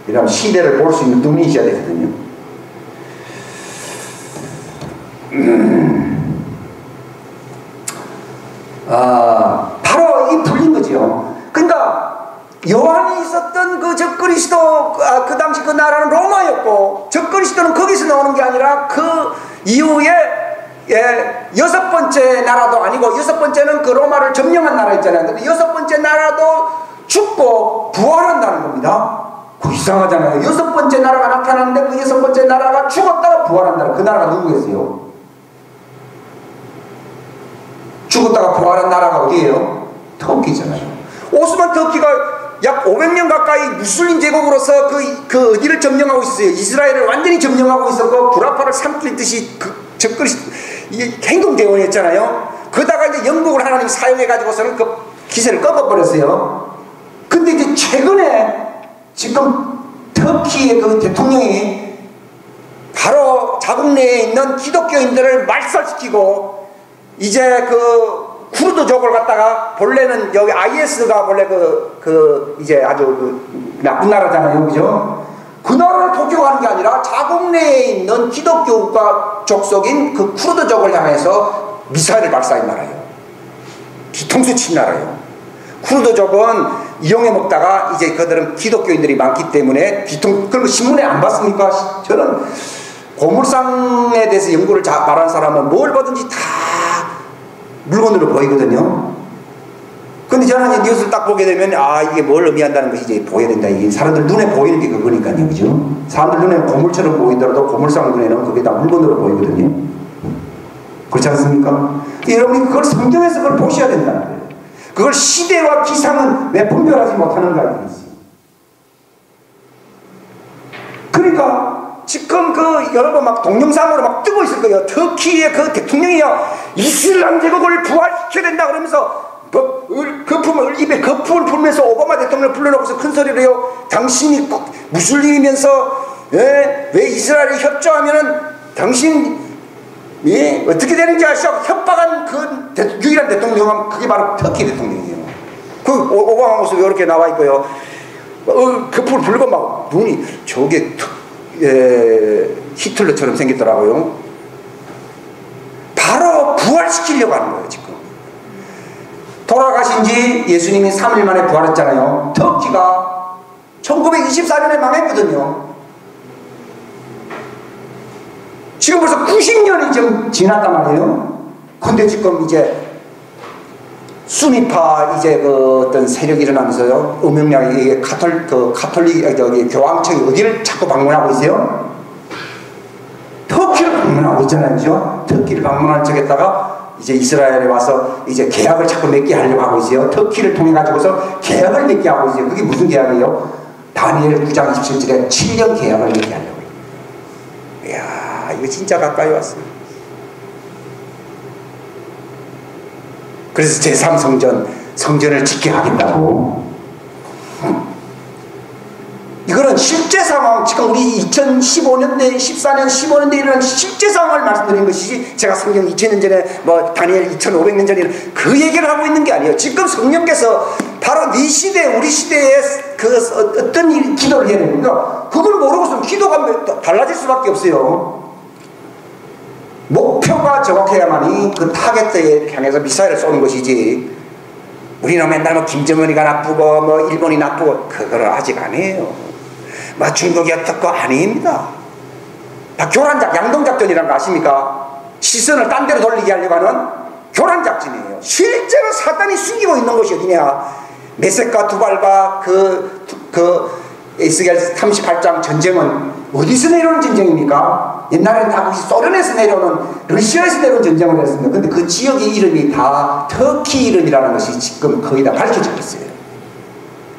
이러면 시대를 볼 수 있는 눈이 있어야 되거든요. 바로 이 풀린 거죠. 그러니까 요한이 있었던 그 적그리스도 그 당시 그 나라는 로마였고 적그리스도는 거기서 나오는 게 아니라 그 이후에 6번째 나라도 아니고 6번째는 그 로마를 점령한 나라였잖아요. 근데 6번째 나라도 죽고 부활한다는 겁니다. 그 이상하잖아요. 6번째 나라가 나타났는데 그 6번째 나라가 죽었다가 부활한다는 그 나라가 누구겠어요? 죽었다가 부활한 나라가 어디예요? 터키잖아요. 오스만 터키가 약 500년 가까이 무슬림 제국으로서 그 어디를 점령하고 있어요. 이스라엘을 완전히 점령하고 있었고 구라파를 삼킬 듯이 이게 행동대원이었잖아요. 그러다가 이제 영국을 하나님이 사용해가지고서는 그 기세를 꺾어버렸어요. 근데 이제 최근에 지금 터키의 그 대통령이 바로 자국 내에 있는 기독교인들을 말살시키고 이제 그 쿠르드족을 갖다가 본래는 여기 IS가 본래 이제 아주 그 나쁜 나라잖아요, 그죠? 그 나라를 폭격하는 게 아니라 자국 내에 있는 기독교가 족속인 그 쿠르드족을 향해서 미사일을 발사한 나라예요. 뒤통수 친 나라예요. 쿠르드족은 이용해 먹다가 이제 그들은 기독교인들이 많기 때문에 그런 거 신문에 안 봤습니까? 저는 고물상에 대해서 연구를 말하는 사람은 뭘 보든지 다 물건으로 보이거든요. 근데 저는 뉴스를 딱 보게 되면 이게 뭘 의미한다는 것이 이제 보여야 된다. 이게 사람들 눈에 보이는 게 그거니까요, 그죠? 사람들 눈에 고물처럼 보이더라도 고물상 눈에는 그게 다 물건으로 보이거든요. 그렇지 않습니까? 여러분이 그걸 성경에서 그걸 보셔야 된다는 거예요. 그걸 시대와 기상은 왜 분별하지 못하는가 이거지. 그러니까 지금 여러분 막 동영상으로 막 뜨고 있을 거예요. 터키의 그 대통령이요, 이슬람 제국을 부활시켜야 된다 그러면서 입에 거품을 불면서 오바마 대통령을 불러놓고서 큰 소리로요, 당신이 무슬림이면서 왜 이스라엘에 협조하면은 당신 어떻게 되는지 아시죠? 협박한 그 유일한 대통령은 그게 바로 터키 대통령이에요. 그 오바마 모습이 이렇게 나와 있고요. 거품을 불고 막 눈이 저게 히틀러처럼 생겼더라고요. 바로 부활시키려고 하는 거예요, 지금. 돌아가신 지 예수님이 3일 만에 부활했잖아요. 터키가 1924년에 망했거든요. 지금 벌써 90년이 좀 지났단 말이에요. 근데 지금 이제 수니파 이제 어떤 세력이 일어나면서요, 음영량이 가톨릭 교황청이 어디를 자꾸 방문하고 있어요? 터키를 방문하고 있잖아요, 그죠? 터키를 방문하는 척했다가 이제 이스라엘에 와서 이제 계약을 자꾸 맺게 하려고 하고 있어요. 터키를 통해 가지고서 계약을 맺게 하고 있어요. 그게 무슨 계약이에요? 다니엘 9장 27절에 7년 계약을 맺게 하려고. 이야, 이거 진짜 가까이 왔어요. 그래서 제3성전, 성전을 짓게 하겠다고. 이거는 실제 상황, 지금 우리 2015년대, 14년, 15년대 일어난 실제 상황을 말씀드리는 것이지, 제가 성경 2000년 전에 다니엘 2500년 전에 그 얘기를 하고 있는 게 아니에요. 지금 성령께서 바로 네 시대, 우리 시대에 어떤 기도를 해야 됩니까? 그걸 모르고서 기도가 달라질 수밖에 없어요. 목표가 정확해야만이 그 타겟에 향해서 미사일을 쏘는 것이지, 우리는 맨날 김정은이가 나쁘고 일본이 나쁘고 그거를 아직 안 해요. 중국이 어떻고 아닙니다. 다 교란작, 양동작전이라는 거 아십니까? 시선을 딴 데로 돌리게 하려고 하는 교란작전이에요. 실제로 사단이 숨기고 있는 것이 어디냐? 메섹과 두발과 에스겔 38장 전쟁은 어디서 내려오는 전쟁입니까? 옛날에는 다 소련에서 내려오는, 러시아에서 내려온 전쟁을 했습니다. 근데 그 지역의 이름이 다 터키 이름이라는 것이 지금 거의 다 가르쳐져 있어요.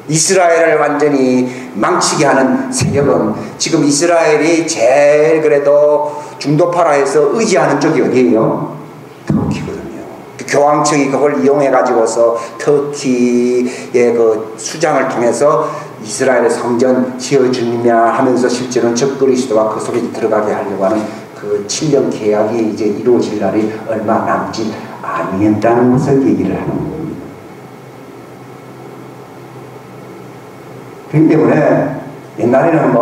이스라엘을 완전히 망치게 하는 세력은 지금 이스라엘이 제일 그래도 중도파라해서 의지하는 쪽이 어디예요? 터키거든요. 교황청이 그걸 이용해 가지고서 터키의 그 수장을 통해서 이스라엘의 성전 지어주냐 하면서 실제로는 적그리스도와 그 속에 들어가게 하려고 하는 그 7년 계약이 이제 이루어질 날이 얼마 남지 아니었다는 것을 얘기를 하는 겁니다. 그렇기 때문에 옛날에는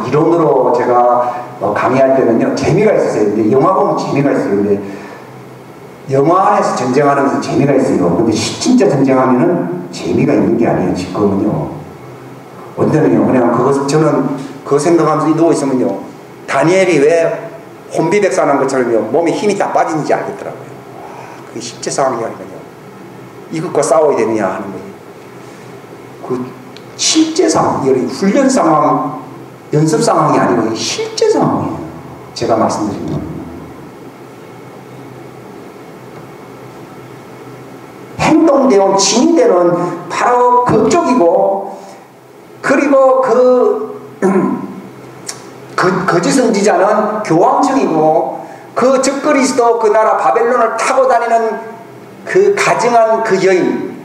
이론으로 제가 강의할 때는요, 재미가 있었어요. 근데 영화 보면 재미가 있어요. 근데 영화 안에서 전쟁하면서 재미가 있어요. 근데 진짜 전쟁하면은 재미가 있는 게 아니에요. 지금은요. 언제는요, 그냥 저는 그거 생각하면서 누워있으면요, 다니엘이 왜 혼비백산한 것처럼요, 몸에 힘이 다 빠지는지 알겠더라고요. 그게 실제 상황이 아니군요. 이것과 싸워야 되느냐 하는 거예요. 그 실제 상황, 훈련 상황, 연습 상황이 아니고 실제 상황이에요. 제가 말씀드린 건. 행동대원, 진대는 바로 그쪽이고, 그리고 거짓 선지자는 교황청이고, 그 적그리스도 그 나라 바벨론을 타고 다니는 그 가증한 그 여인,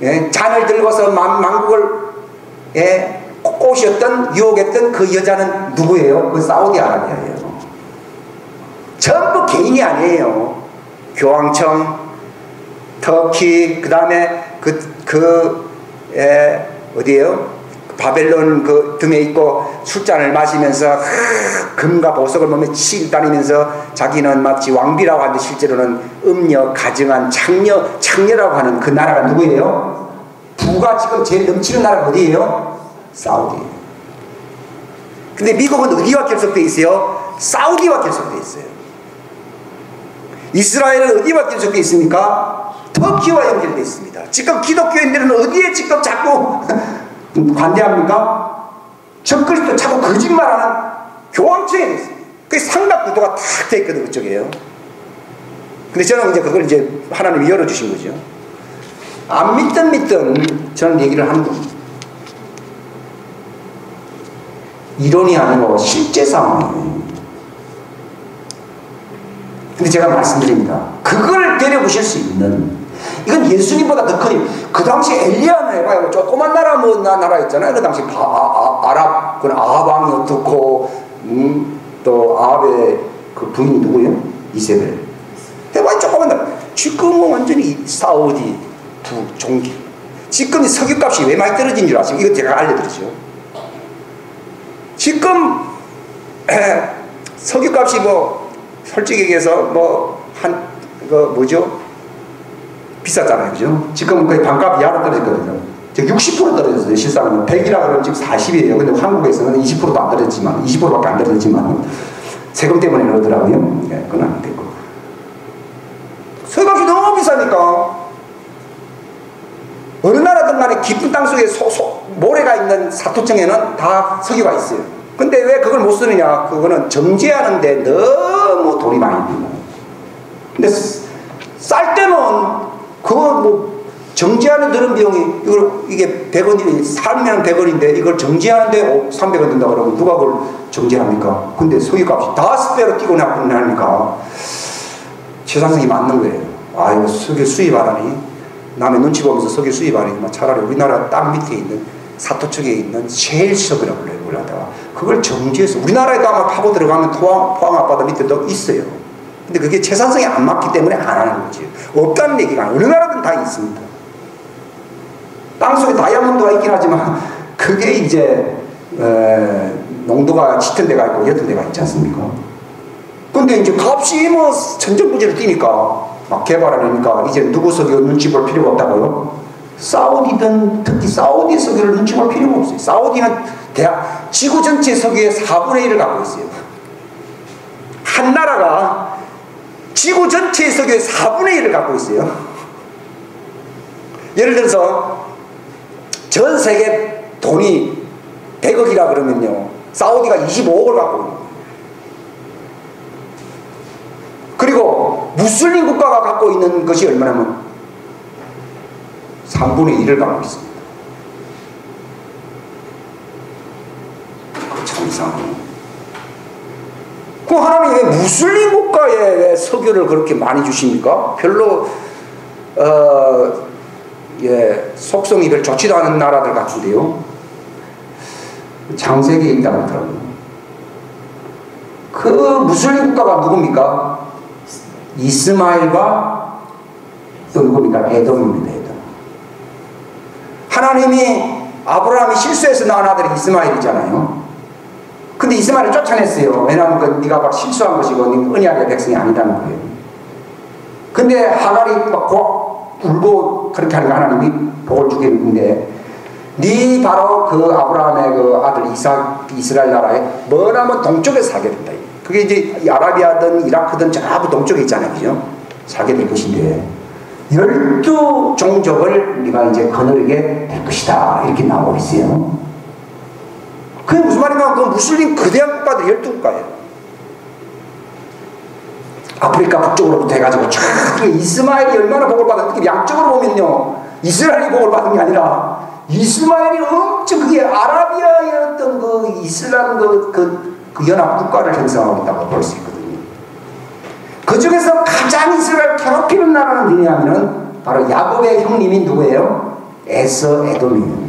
예, 잔을 들고서 만국을 꼬셨던 유혹했던 그 여자는 누구예요? 그 사우디아라비아예요. 전부 개인이 아니에요. 교황청, 터키, 그 다음에 어디에요? 바벨론 그 등에 있고 술잔을 마시면서 금과 보석을 몸에 치고 다니면서 자기는 마치 왕비라고 하는데 실제로는 음녀, 가증한 창녀라고 하는 그 나라가 누구예요? 부가 지금 제일 넘치는 나라가 어디예요? 사우디예요. 근데 미국은 어디와 결속되어 있어요? 사우디와 결속되어 있어요. 이스라엘은 어디와 결속되어 있습니까? 터키와 연결되어 있습니다. 지금 기독교인들은 어디에 지금 자꾸 관대합니까? 적그리스도 자꾸 거짓말하는 교황청에 있어요. 그 삼각구도가 탁 되어 있거든, 그쪽이에요. 근데 저는 이제 그걸 이제 하나님이 열어주신 거죠. 안 믿든 저는 얘기를 하는 겁니다. 이론이 아니고 실제 상황이에요. 근데 제가 말씀드립니다. 그걸 데려보실 수 있는, 이건 예수님보다 더 큰, 그 당시 엘리야는 해봐요. 조그만 나라 나라 있잖아요. 그 당시 아랍, 그 아합 왕이 어떻고, 또 아합의 그 부인이 누구예요? 이세벨. 해봐요. 조그만 나라. 지금은 완전히 사우디 두 종기. 지금 석유값이 왜 많이 떨어진 줄 아시죠? 이거 제가 알려드리죠. 지금 석유값이 솔직히 얘기해서 비쌌잖아요, 그죠? 지금 거의 반값 이하로 떨어졌거든요. 60% 떨어졌어요. 실상은 100이라 그러면 지금 40이에요. 근데 한국에서는 20%도 안 떨어졌지만, 20%밖에 안 떨어졌지만 세금 때문에 그러더라고요. 네, 그건 안 되고. 석유값이 너무 비싸니까 어느 나라든 간에 깊은 땅 속에 모래가 있는 사토층에는 다 석유가 있어요. 근데 왜 그걸 못 쓰느냐? 그거는 정제하는데 너무 돈이 많이 들고. 근데 쌀 때는 정제하는 드는 비용이, 이게 100원이, 살면 100원인데 이걸 정제하는데 300원 든다 그러면 누가 그걸 정제합니까? 근데 석유값이 5배로 뛰고 나니까 최상승이 맞는 거예요. 아, 이거 석유 수입하라니. 남의 눈치 보면서 석유 수입하니까 차라리 우리나라 땅 밑에 있는 사토측에 있는 셰일석이라고 불러요. 그걸 정지해서 우리나라에도 아마 파고 들어가면 포항 앞바다 밑에도 있어요. 근데 그게 채산성이 안 맞기 때문에 안 하는 거지. 없다는 얘기가 아니에요. 어느 나라든 다 있습니다. 땅속에 다이아몬드가 있긴 하지만 그게 이제 농도가 짙은 데가 있고 옅은 데가 있지 않습니까? 근데 이제 값이 천정부지로 뛰니까 막 개발하려니까 이제 누구 석유 눈치 볼 필요가 없다고요? 사우디든 특히 사우디 석유를 눈치 볼 필요가 없어요. 사우디는 지구 전체 석유의 4분의 1을 갖고 있어요. 한 나라가 지구 전체의 석유의 4분의 1을 갖고 있어요. 예를 들어서 전 세계 돈이 100억이라 그러면요, 사우디가 25억을 갖고 있는 거예요. 그리고 무슬림 국가가 갖고 있는 것이 얼마냐면 3분의 1을 갖고 있습니다. 참 이상해요. 그 하나님이 왜 무슬림 국가에 왜 석유를 그렇게 많이 주십니까? 별로 속성이 별 좋지도 않은 나라들 같은데요. 창세기에 있다고 하더라고요. 그 무슬림 국가가 누굽니까? 이스마엘과 또 누굽니까? 에돔입니다. 에돔. 하나님이 아브라함이 실수해서 낳은 아들이 이스마엘이잖아요. 근데 이스마엘을 쫓아냈어요. 왜냐하면 네가 막 실수한 것이고 네 언약의 백성이 아니다는 거예요. 근데 하갈이 막 울고 그렇게 하니까 하나님이 복을 주겠는데, 네 바로 그 아브라함의 그 아들 이스라엘 나라에 머나먼 동쪽에 살게 된다. 그게 이제 아라비아든 이라크든 전부 동쪽에 있잖아요, 그죠? 살게 될 것인데 12 종족을 네가 이제 거느리게 될 것이다, 이렇게 나오고 있어요. 그게 무슨 말인가? 그 무슬림 거대한 국가들 12국가예요. 아프리카 북쪽으로부터 해가지고 쫙 이스마엘이 얼마나 복을 받았는지, 양쪽으로 보면요, 이스라엘이 복을 받은 게 아니라 이스마엘이 엄청, 그게 아라비아의 어떤 그 이슬람 그 연합 국가를 형성하고 있다고 볼 수 있거든요. 그 중에서 가장 이스라엘 괴롭히는 나라는 누구냐면은 바로 야곱의 형님이 누구예요? 에서 에돔이에요.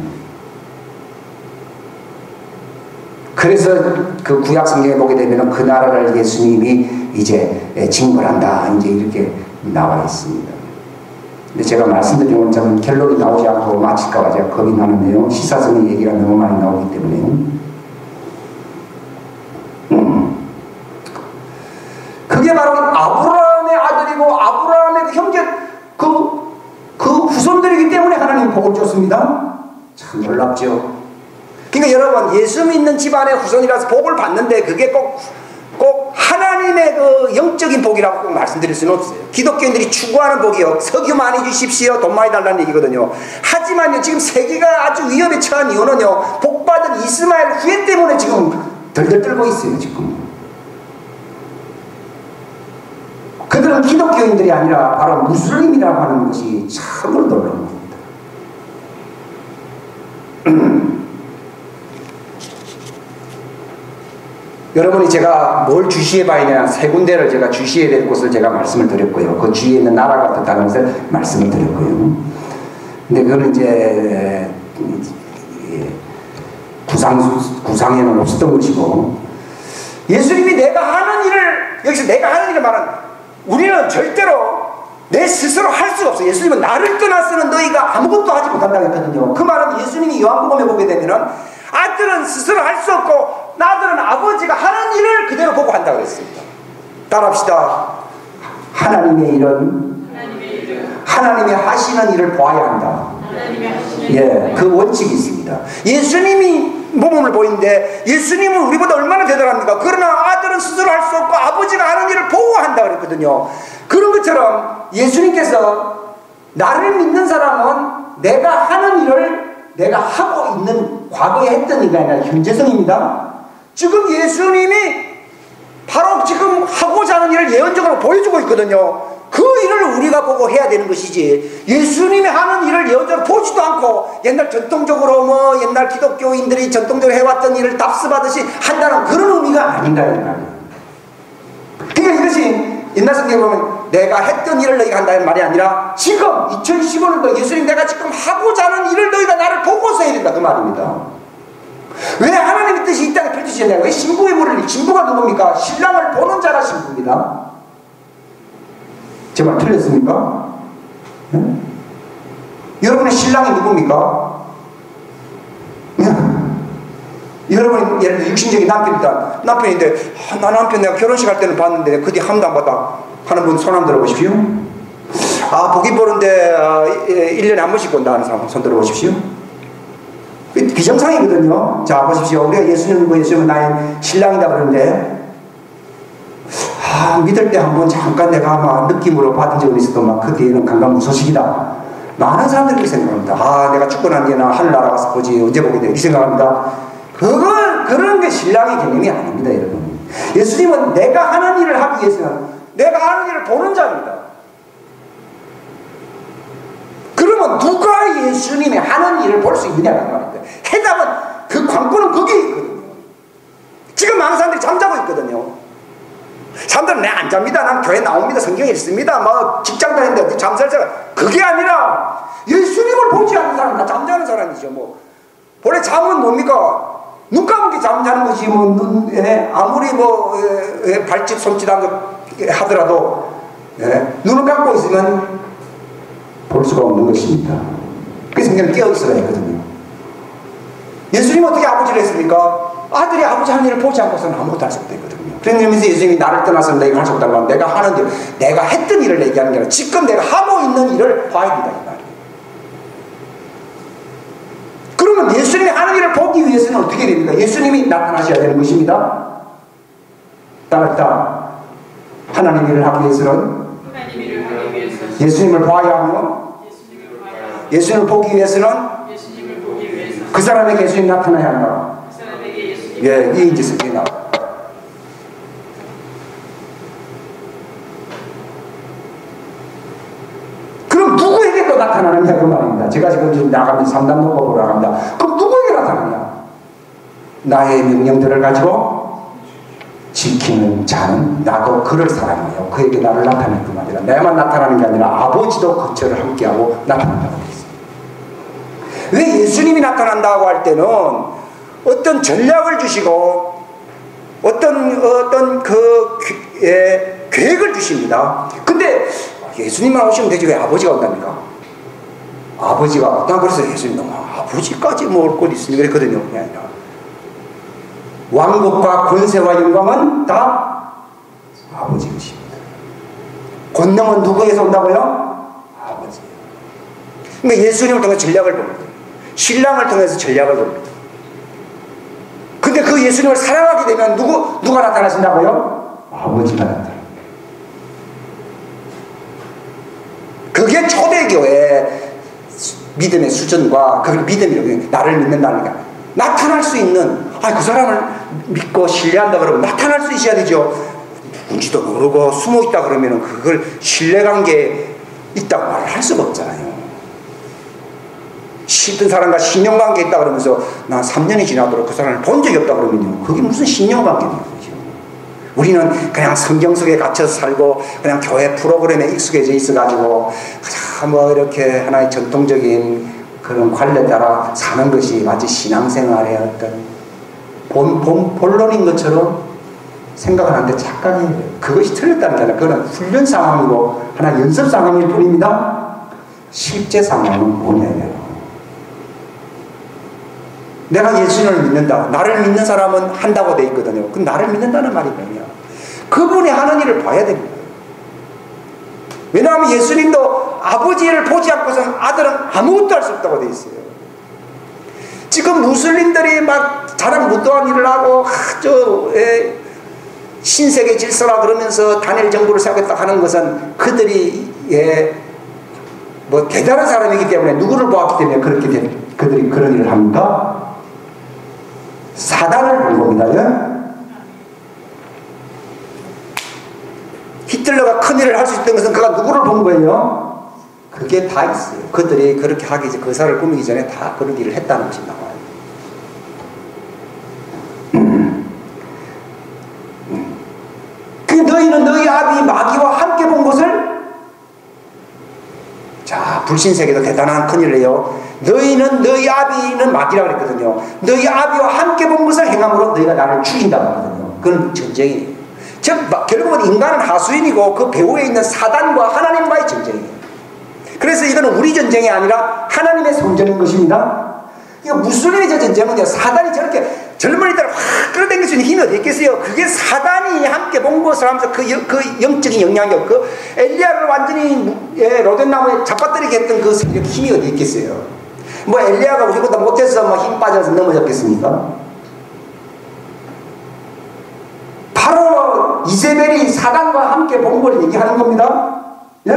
그래서 그 구약 성경에 보게 되면 그 나라를 예수님이 이제 징벌한다 이제 이렇게 나와 있습니다. 근데 제가 말씀드린 것처럼 결론이 나오지 않고 마칠까봐 제가 겁이 나는데요. 시사성의 얘기가 너무 많이 나오기 때문에 그게 바로 아브라함의 아들이고 아브라함의 그 형제 그 후손들이기 때문에 하나님 복을 줬습니다. 참 놀랍죠. 그러니까 여러분 예수 믿는 집안의 후손이라서 복을 받는데 그게 꼭 하나님의 그 영적인 복이라고 꼭 말씀드릴 수는 없어요. 기독교인들이 추구하는 복이요, 석유 많이 주십시오, 돈 많이 달라는 얘기거든요. 하지만요 지금 세계가 아주 위험에 처한 이유는요 복받은 이스마엘 후예 때문에 지금 덜덜 떨고 있어요. 지금 그들은 기독교인들이 아니라 바로 무슬림이라고 하는 것이 참으로 놀라운 겁니다. 여러분이 제가 뭘 주시해 봐야 세 군데를 제가 주시해야 될 곳을 제가 말씀을 드렸고요. 그 주위에 있는 나라가 어떻다는 것을 말씀을 드렸고요. 근데 그거는 이제 구상에는 없었던 것이고, 예수님이 내가 하는 일을, 여기서 내가 하는 일을 말하는, 우리는 절대로 내 스스로 할 수가 없어요. 예수님은 나를 떠나서는 너희가 아무것도 하지 못한다고 했거든요. 그 말은 예수님이 요한복음에 보게 되면은 아들은 스스로 할 수 없고 나들은 아버지가 하는 일을 그대로 보고 한다고 했습니다. 따라합시다. 하나님의 일은 하나님이 하시는 일을 보아야 한다. 예, 그 원칙이 있습니다. 예수님이 모범을 보이는데 예수님은 우리보다 얼마나 대단합니까? 그러나 아들은 스스로 할 수 없고 아버지가 하는 일을 보고 한다 그랬거든요. 그런 것처럼 예수님께서 나를 믿는 사람은 내가 하는 일을 내가 하고 있는 과거에 했던 일이 아니라 현재성입니다. 지금 예수님이 바로 지금 하고자 하는 일을 예언적으로 보여주고 있거든요. 그 일을 우리가 보고 해야 되는 것이지, 예수님이 하는 일을 예언적으로 보지도 않고 옛날 전통적으로 뭐 옛날 기독교인들이 전통적으로 해왔던 일을 답습하듯이 한다는 그런 의미가 아닌가 이 말이에요. 그러니까 이것이 옛날 성경에 보면 내가 했던 일을 너희가 한다는 말이 아니라 지금 2015년도 예수님 내가 지금 하고자 하는 일을 너희가 나를 보고서 해야 된다 그 말입니다. 왜 하나님의 뜻이 이 땅에 펼쳐지냐고. 왜 신부의 물을, 신부가 누굽니까? 신랑을 보는 자가 신부입니다. 제 말 틀렸습니까? 네? 여러분의 신랑이 누굽니까? 여러분이 예를 들어 육신적인 남편이다. 남편인데 나 남편 내가 결혼식 할 때는 봤는데 그 뒤 한 번도 안 봤다 하는 분 손 한번 들어보십시오. 보기 보는데 1년에 한 번씩 본다 하는 사람 손 들어보십시오. 비정상이거든요. 자 보십시오. 우리가 예수님 믿고 예수님은 나의 신랑이다 그러는데 믿을 때 한번 잠깐 내가 막 느낌으로 받은 적은 있어도 막 그 뒤에는 강간무소식이다. 많은 사람들이 그렇게 생각합니다. 내가 죽고 난 뒤에는 하늘 날아가서 보지 언제 보게 돼 이렇게 생각합니다. 그런 게 신랑의 개념이 아닙니다. 여러분, 예수님은 내가 하는 일을 하기 위해서는 내가 하는 일을 보는 자입니다. 그러면 누가 예수님이 하는 일을 볼 수 있느냐는 말입니다. 해답은 그 관건은 거기에 있거든요. 지금 많은 사람들이 잠자고 있거든요. 사람들은 내 안 잡니다. 난 교회 나옵니다. 성경에 있습니다. 뭐 직장 다니는데 잠잘 사람, 그게 아니라 예수님을 보지 않는 사람, 나 잠자는 사람이죠. 뭐 본래 잠은 뭡니까? 눈 감은 게 잠자는 것이 뭐 아무리 뭐 발짓 손짓한 거 하더라도 눈을 감고 있으면 볼 수가 없는 것입니다. 그래서 그냥 깨어 있어야 했거든요. 예수님은 어떻게 아버지를 했습니까? 아들이 아버지 하는 일을 보지 않고서는 아무것도 할 수 없거든요. 그러면서 예수님이 나를 떠나서는 내가 할 수 없다고 하면 내가 하는 일, 내가 했던 일을 얘기하는 게 아니라 지금 내가 하고 있는 일을 봐야 된다 이 말이에요. 그러면 예수님이 하는 일을 보기 위해서는 어떻게 됩니까? 예수님이 나타나셔야 되는 것입니다. 따랐다. 하나님 일을 하기 위해서는 예수님을 봐야 하며 예수님을 보기 위해서는 그 사람에게 예수님이 나타나야 한다. 예, 이 이제 성경에 나와. 그럼 누구에게 또 나타나느냐 그 말입니다. 제가 지금 나가면서 삼단노법으로 나갑니다. 그럼 누구에게 나타나냐? 나의 명령들을 가지고 지키는 자는 나도 그를 사랑해요. 그에게 나를 나타낼 뿐만 아니라 내만 나타나는 게 아니라 아버지도 그 저를 함께하고 나타난다고 했어요. 왜 예수님이 나타난다고 할 때는 어떤 전략을 주시고 어떤 계획을 주십니다. 근데 예수님만 오시면 되지 왜 아버지가 온답니까? 아버지가 난 그래서 예수님 아버지까지 올 것 있으니 그랬거든요. 그게 아니라 왕국과 권세와 영광은 다 아버지 것입니다. 권능은 누구에서 온다고요? 아버지. 그러니까 예수님을 통해 전략을 봅니다. 신랑을 통해서 전략을 봅니다. 근데 그 예수님을 사랑하게 되면 누가 나타나신다고요? 아버지가 나타납니다. 그게 초대교회 믿음의 수준과 그걸 믿음이라고 나를 믿는다는 게 나타날 수 있는 그 사람을 믿고 신뢰한다 그러면 나타날 수 있어야 되죠. 누군지도 모르고 숨어있다 그러면 그걸 신뢰관계에 있다고 말을 할 수가 없잖아요. 어떤 사람과 신용관계에 있다 그러면서 난 3년이 지나도록 그 사람을 본 적이 없다 그러면요 그게 무슨 신용관계입니까? 우리는 그냥 성경 속에 갇혀서 살고 그냥 교회 프로그램에 익숙해져 있어가지고 뭐 이렇게 하나의 전통적인 그런 관례 따라 사는 것이 마치 신앙생활의 어떤 본론인 것처럼 생각을 하는데 착각이에요. 그것이 틀렸다는 게 아니라 그건 훈련 상황이고 하나 연습 상황일 뿐입니다. 실제 상황은 뭐냐면 내가 예수님을 믿는다. 나를 믿는 사람은 한다고 돼 있거든요. 그 나를 믿는다는 말이 뭐냐? 그분이 하는 일을 봐야 됩니다. 왜냐하면 예수님도 아버지를 보지 않고서는 아들은 아무것도 할 수 없다고 돼 있어요. 지금 무슬림들이 막 자랑 무도한 일을 하고 신세계 질서라 그러면서 단일 정부를 세우겠다 하는 것은 그들이 뭐 대단한 사람이기 때문에 누구를 보았기 때문에 그렇게 그들이 그런 일을 합니까? 사단을 본 겁니다. 히틀러가 큰일을 할 수 있던 것은 그가 누구를 본 거예요? 그게 다 있어요. 그들이 그렇게 하기 전에 거사를 꾸미기 전에 다 그런 일을 했다는 것이 나와요. 그 너희는 너희 아비 마귀와 함께 본 것을 자 불신세계도 대단한 큰일을 해요. 너희는 너희 아비는 마귀라고 그랬거든요. 너희 아비와 함께 본 것을 행함으로 너희가 나를 죽인다고 하거든요. 그건 전쟁이에요. 즉 결국은 인간은 하수인이고 그 배후에 있는 사단과 하나님과의 전쟁이에요. 그래서 이거는 우리 전쟁이 아니라 하나님의 성전인 것입니다. 이거 무슬림의 전쟁은요 사단이 저렇게 젊은이들을 확 끌어당길 수 있는 힘이 어디 있겠어요? 그게 사단이 함께 본 것을 하면서 그 영적인 영향력, 그 엘리야를 완전히 로덴나무에 잡아뜨리게 했던 그 세력 힘이 어디 있겠어요? 뭐 엘리야가 우리보다 못해서 뭐 힘 빠져서 넘어졌겠습니까? 바로 이세벨이 사단과 함께 본 걸 얘기하는 겁니다. 예?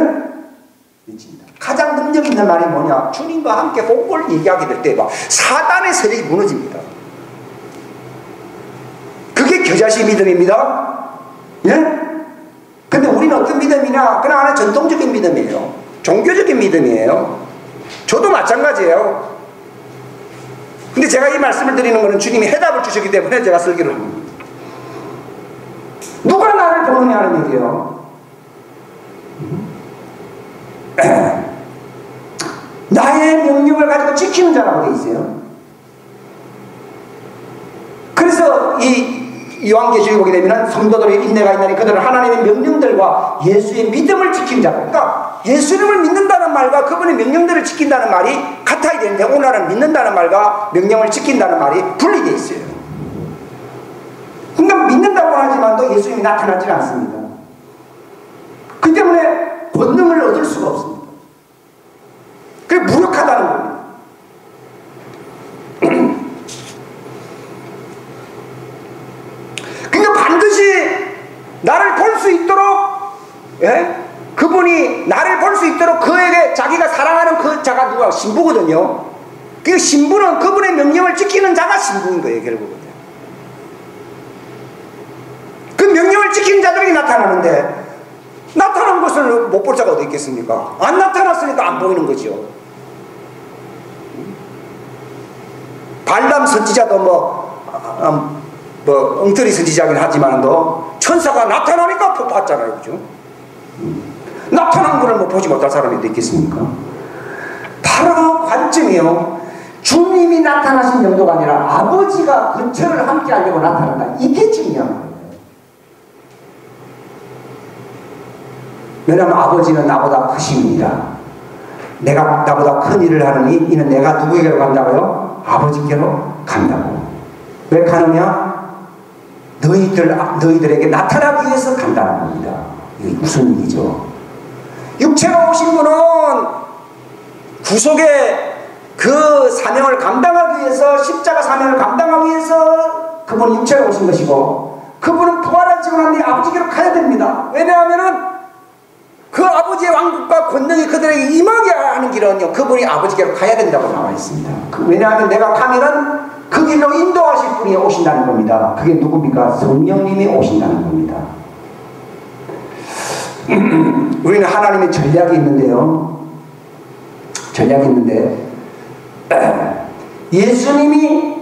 가장 능력 있는 말이 뭐냐? 주님과 함께 본 걸 얘기하게 될 때 사단의 세력이 무너집니다. 그게 겨자씨 믿음입니다. 예? 근데 우리는 어떤 믿음이냐? 그냥 하나의 전통적인 믿음이에요. 종교적인 믿음이에요. 저도 마찬가지예요. 근데 제가 이 말씀을 드리는 것은 주님이 해답을 주셨기 때문에 제가 설교를 합니다. 누가 나를 보느냐 하는 얘기예요. 나의 명령을 가지고 지키는 자라고 되어 있어요. 그래서 이 요한계시록에 보게 되면 성도들의 인내가 있나니 그들은 하나님의 명령들과 예수의 믿음을 지키는 자. 그러니까 예수님을 믿는다는 말과 그분의 명령들을 지킨다는 말이 같아야 되는데 오늘은 믿는다는 말과 명령을 지킨다는 말이 분리되어 있어요. 그러니까 믿는다고 하지만도 예수님이 나타나지 않습니다. 그 때문에 권능을 얻을 수가 없습니다. 그게 무력하다는 겁니다. 그러니까 반드시 나를 볼 수 있도록 그분이 나를 볼 수 있도록 그에게 자기가 사랑하는 그 자가 누가 신부거든요. 그 신부는 그분의 명령을 지키는 자가 신부인 거예요. 결국은 그 명령을 지키는 자들에게 나타나는데 나타난 것을 못 볼 자가 어디 있겠습니까? 안 나타났으니까 안 보이는 거죠. 발람 선지자도 뭐 엉터리 선지자긴 하지만도 천사가 나타나니까 봤잖아요, 그죠? 나타난 거를 뭐 보지 못할 사람이 있겠습니까? 바로 관점이요. 주님이 나타나신 정도가 아니라 아버지가 근처를 함께 하려고 나타난다. 이게 중요한 거예요. 왜냐하면 아버지는 나보다 크십니다. 내가 나보다 큰 일을 하느니 이는 내가 누구에게로 간다고요? 아버지께로 간다고. 왜 가느냐? 너희들에게 나타나기 위해서 간다는 겁니다. 이게 무슨 일이죠? 육체가 오신 분은 구속의 그 사명을 감당하기 위해서, 십자가 사명을 감당하기 위해서 그분은 육체가 오신 것이고, 그분은 부활하시고 난 뒤에 아버지께로 가야 됩니다. 왜냐하면은 그 아버지의 왕국과 권능이 그들에게 임하게 하는 길은요, 그분이 아버지께로 가야 된다고 나와 있습니다. 왜냐하면 내가 가면은 그 길로 인도하실 분이 오신다는 겁니다. 그게 누굽니까? 성령님이 오신다는 겁니다. 우리는 하나님의 전략이 있는데요. 전략이 있는데 예수님이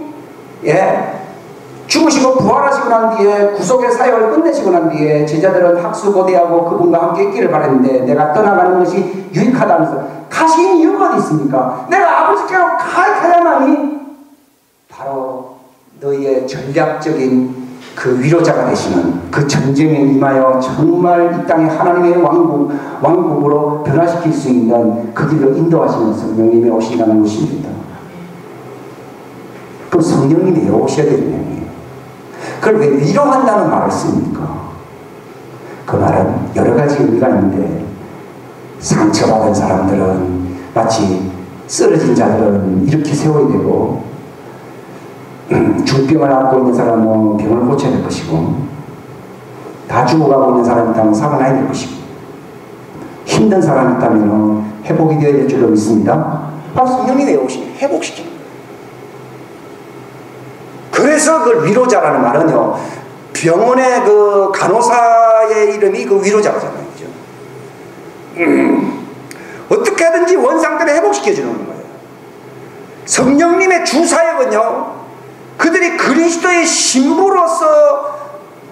죽으시고 부활하시고 난 뒤에 구속의 사역을 끝내시고 난 뒤에 제자들은 학수고대하고 그분과 함께 있기를 바랬는데 내가 떠나가는 것이 유익하다면서 가신 이유가 어디 있습니까? 내가 아버지께로 가야만이 바로 너희의 전략적인 그 위로자가 되시는, 그 전쟁에 임하여 정말 이 땅에 하나님의 왕국으로 변화시킬 수 있는 그 길로 인도하시는 성령님이 오신다는 것입니다. 그 성령님이 왜 오셔야 되는 거예요? 그걸 왜 위로한다는 말을 씁니까? 그 말은 여러 가지 의미가 있는데, 상처받은 사람들은 마치 쓰러진 자들은 이렇게 세워야 되고, 중병을 앓고 있는 사람은 병을 고쳐야 될 것이고, 다 죽어가고 있는 사람이 있다면 살아나야 될 것이고, 힘든 사람이 있다면 회복이 되어야 될 줄로 믿습니다. 바로 성령님이 오시면 회복시키는 거예요. 그래서 그 위로자라는 말은요, 병원의 그 간호사의 이름이 그 위로자잖아요. 어떻게든지 원상들을 회복시켜주는 거예요. 성령님의 주사역은요, 그들이 그리스도의 신부로서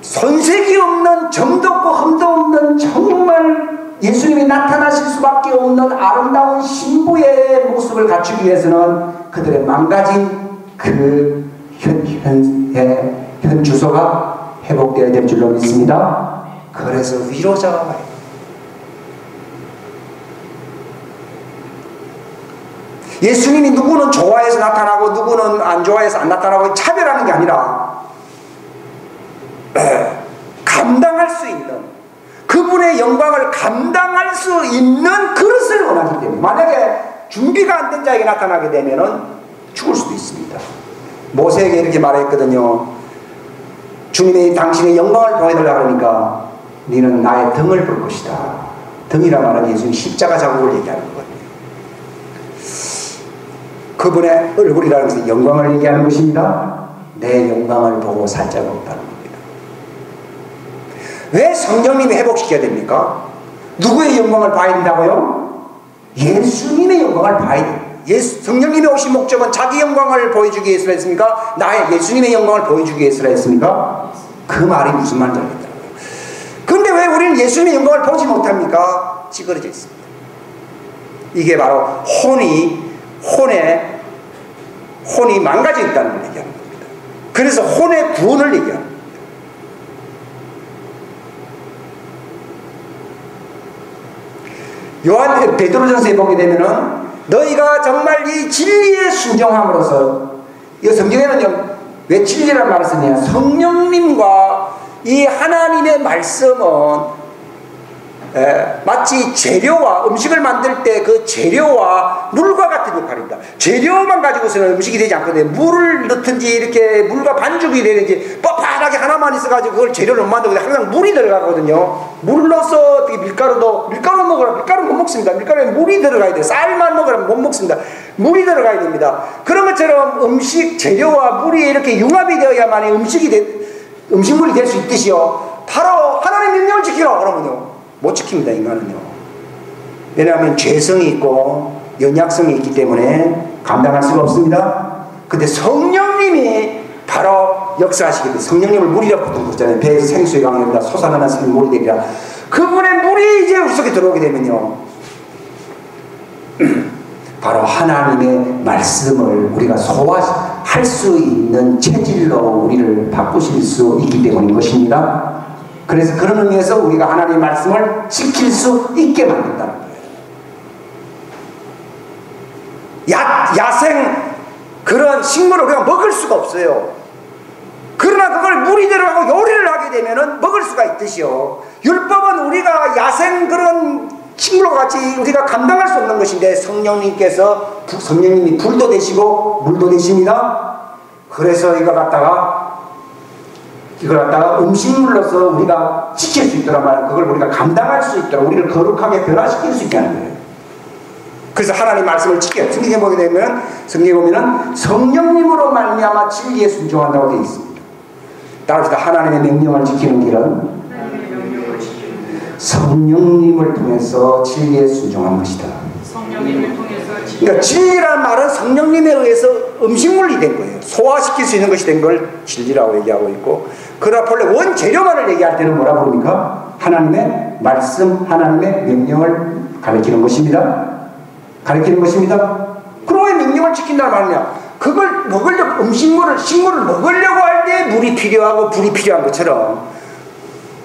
손색이 없는, 점도 없고 흠도 없는, 정말 예수님이 나타나실 수밖에 없는 아름다운 신부의 모습을 갖추기 위해서는 그들의 망가진 그 현 주소가 회복되어야 될 줄로 믿습니다. 그래서 위로자가 와요. 예수님이 누구는 좋아해서 나타나고 누구는 안 좋아해서 안 나타나고 차별하는 게 아니라 감당할 수 있는, 그분의 영광을 감당할 수 있는 그릇을 원하기 때문에, 만약에 준비가 안 된 자에게 나타나게 되면은 죽을 수도 있습니다. 모세에게 이렇게 말했거든요. 주님이 당신의 영광을 보여달라고 하니까 너는 나의 등을 볼 것이다. 등이라 말하는 예수님 십자가 자국을 얘기하는 거거든요. 그분의 얼굴이라는 것은 영광을 얘기하는 것입니다. 내 영광을 보고 살 자가 없다는 겁니다. 왜 성령님이 회복시켜야 됩니까? 누구의 영광을 봐야 된다고요? 예수님의 영광을 봐야 됩니다. 성령님이 오신 목적은 자기 영광을 보여주기 위해서라 했습니까? 나의 예수님의 영광을 보여주기 위해서라 했습니까? 그 말이 무슨 말인지 알겠더라고요. 그런데 왜 우리는 예수님의 영광을 보지 못합니까? 찌그러져 있습니다. 이게 바로 혼이 망가져 있다는 걸 얘기하는 겁니다. 그래서 혼의 구원을 얘기하는 겁니다. 베드로전서에 보게 되면은 너희가 정말 이 진리에 순종함으로써, 이 성경에는요, 왜 진리라는 말을 쓰냐, 성령님과 이 하나님의 말씀은 마치 재료와, 음식을 만들 때 그 재료와 물과 같은 역할입니다. 재료만 가지고서는 음식이 되지 않거든요. 물을 넣든지 이렇게 물과 반죽이 되든지 뻣뻣하게 하나만 있어가지고 그걸 재료를 못 만들고 항상 물이 들어가거든요. 물을 넣어서 어떻게 밀가루 먹으라, 밀가루 못 먹습니다. 밀가루에 물이 들어가야 돼요. 쌀만 먹으라면 못 먹습니다. 물이 들어가야 됩니다. 그런 것처럼 음식 재료와 물이 이렇게 융합이 되어야만 음식물이 될 수 있듯이요, 바로 하나님의 명령을 지키라 그러면요 못 지킵니다. 인간은요. 왜냐하면 죄성이 있고 연약성이 있기 때문에 감당할 수가 없습니다. 근데 성령님이 바로 역사하시게 돼. 성령님을 물이라 보통 그러잖아요. 배에서 생수의 강이라 솟아나는 생물이 되리라. 그분의 물이 이제 우리 속에 들어오게 되면요, 바로 하나님의 말씀을 우리가 소화할 수 있는 체질로 우리를 바꾸실 수 있기 때문인 것입니다. 그래서 그런 의미에서 우리가 하나님의 말씀을 지킬 수 있게 만든다는 거예요. 야생 그런 식물을 우리가 먹을 수가 없어요. 그러나 그걸 무리대로 하고 요리를 하게 되면은 먹을 수가 있듯이요, 율법은 우리가 야생 그런 식물과 같이 우리가 감당할 수 없는 것인데 성령님이 불도 되시고 물도 되십니다. 그래서 이걸 갖다가 음식물로서 우리가 지킬 수 있도록 말이야. 그걸 우리가 감당할 수 있도록 우리를 거룩하게 변화시킬 수 있게 하는 거예요. 그래서 하나님 말씀을 지켜요. 성경에 보게 되면, 성경에 보면은 성령님으로 말미암아 진리에 순종한다고 되어 있습니다. 따라서 하나님의 명령을 지키는 길은 성령님을 통해서 진리에 순종하는 것이다. 성령님을 통해서 그러니까 진리란 말은 성령님에 의해서 음식물이 된 거예요. 소화시킬 수 있는 것이 된 걸 진리라고 얘기하고 있고, 그러나 본래 원재료만을 얘기할 때는 뭐라 부릅니까? 하나님의 말씀, 하나님의 명령을 가리키는 것입니다. 가리키는 것입니다. 그럼 왜 명령을 지킨다는 말이냐? 그걸 먹으려고, 식물을 먹으려고 할 때 물이 필요하고 불이 필요한 것처럼,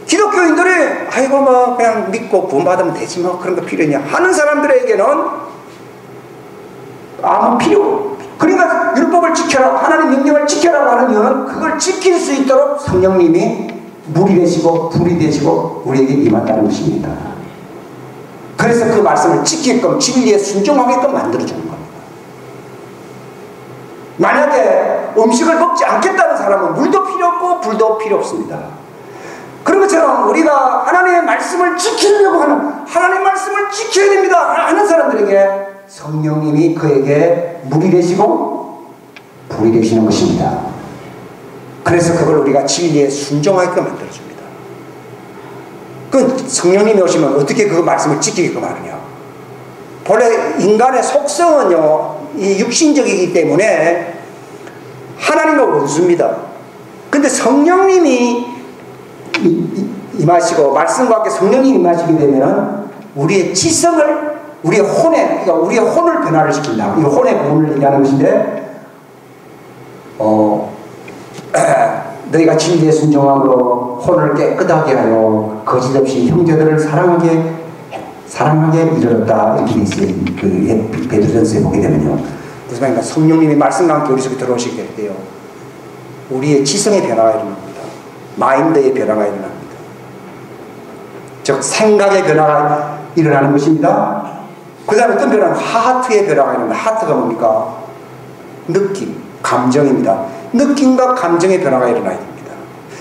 기독교인들이 아이고 뭐 그냥 믿고 구원받으면 되지 뭐 그런 거 필요냐 하는 사람들에게는 아무 필요. 그러니까 율법을 지켜라, 하나님 명령을 지켜라고 하는 이유는 그걸 지킬 수 있도록 성령님이 물이 되시고 불이 되시고 우리에게 임한다는 것입니다. 그래서 그 말씀을 지키게끔, 진리에 순종하게끔 만들어주는 겁니다. 만약에 음식을 먹지 않겠다는 사람은 물도 필요 없고 불도 필요 없습니다. 그런 것처럼 우리가 하나님의 말씀을 지키려고 하는, 하나님의 말씀을 지켜야 됩니다 하는 사람들에게 성령님이 그에게 물이 되시고 불이 되시는 것입니다. 그래서 그걸 우리가 진리에 순종하게끔 만들어줍니다. 그 성령님이 오시면 어떻게 그 말씀을 지키게끔 하느냐? 본래 인간의 속성은요, 이 육신적이기 때문에 하나님과 원수입니다. 근데 성령님이 임하시고 말씀과 함께 성령님이 임하시게 되면 우리의 지성을, 우리의 혼을 변화를 시킨다. 이 혼의 부분을 얘기하는 것인데, 너희가 진리에 순종함으로 혼을 깨끗하게 하여 거짓없이 형제들을 사랑하게 이르렀다, 이렇게 돼 있어요. 그 베드로전서에 보게 되면요. 무슨 말인가? 성령님이 말씀과 함께 우리 속에 들어오시게 돼요. 우리의 지성의 변화가 일어납니다. 마인드의 변화가 일어납니다. 즉 생각의 변화가 일어나는 것입니다. 그 다음에 어떤 변화는 하트의 변화가 일어납니다. 하트가 뭡니까? 느낌, 감정입니다. 느낌과 감정의 변화가 일어나야 됩니다.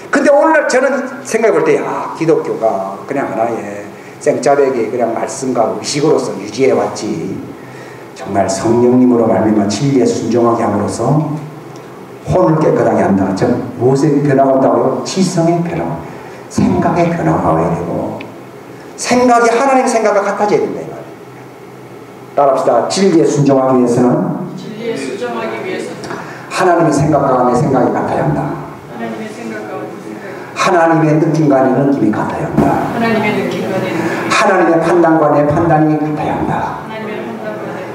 근데 오늘날 저는 생각해 볼 때, 기독교가 그냥 하나의 생짜배기 그냥 말씀과 의식으로서 유지해 왔지, 정말 성령님으로 말미암아 진리에 순종하게 함으로써 혼을 깨끗하게 한다. 즉 무엇의 변화가 온다고요? 지성의 변화, 생각의 변화가 와야 되고, 생각이 하나님의 생각과 같아져야 된다 이 말이에요. 따라합시다. 진리에 순종하기 위해서는 하나님의 생각과 내 생각이 같아야 한다. 하나님의 느낌과 내 느낌이 같아야 한다. 하나님의 판단과 내 판단이 같아야 한다.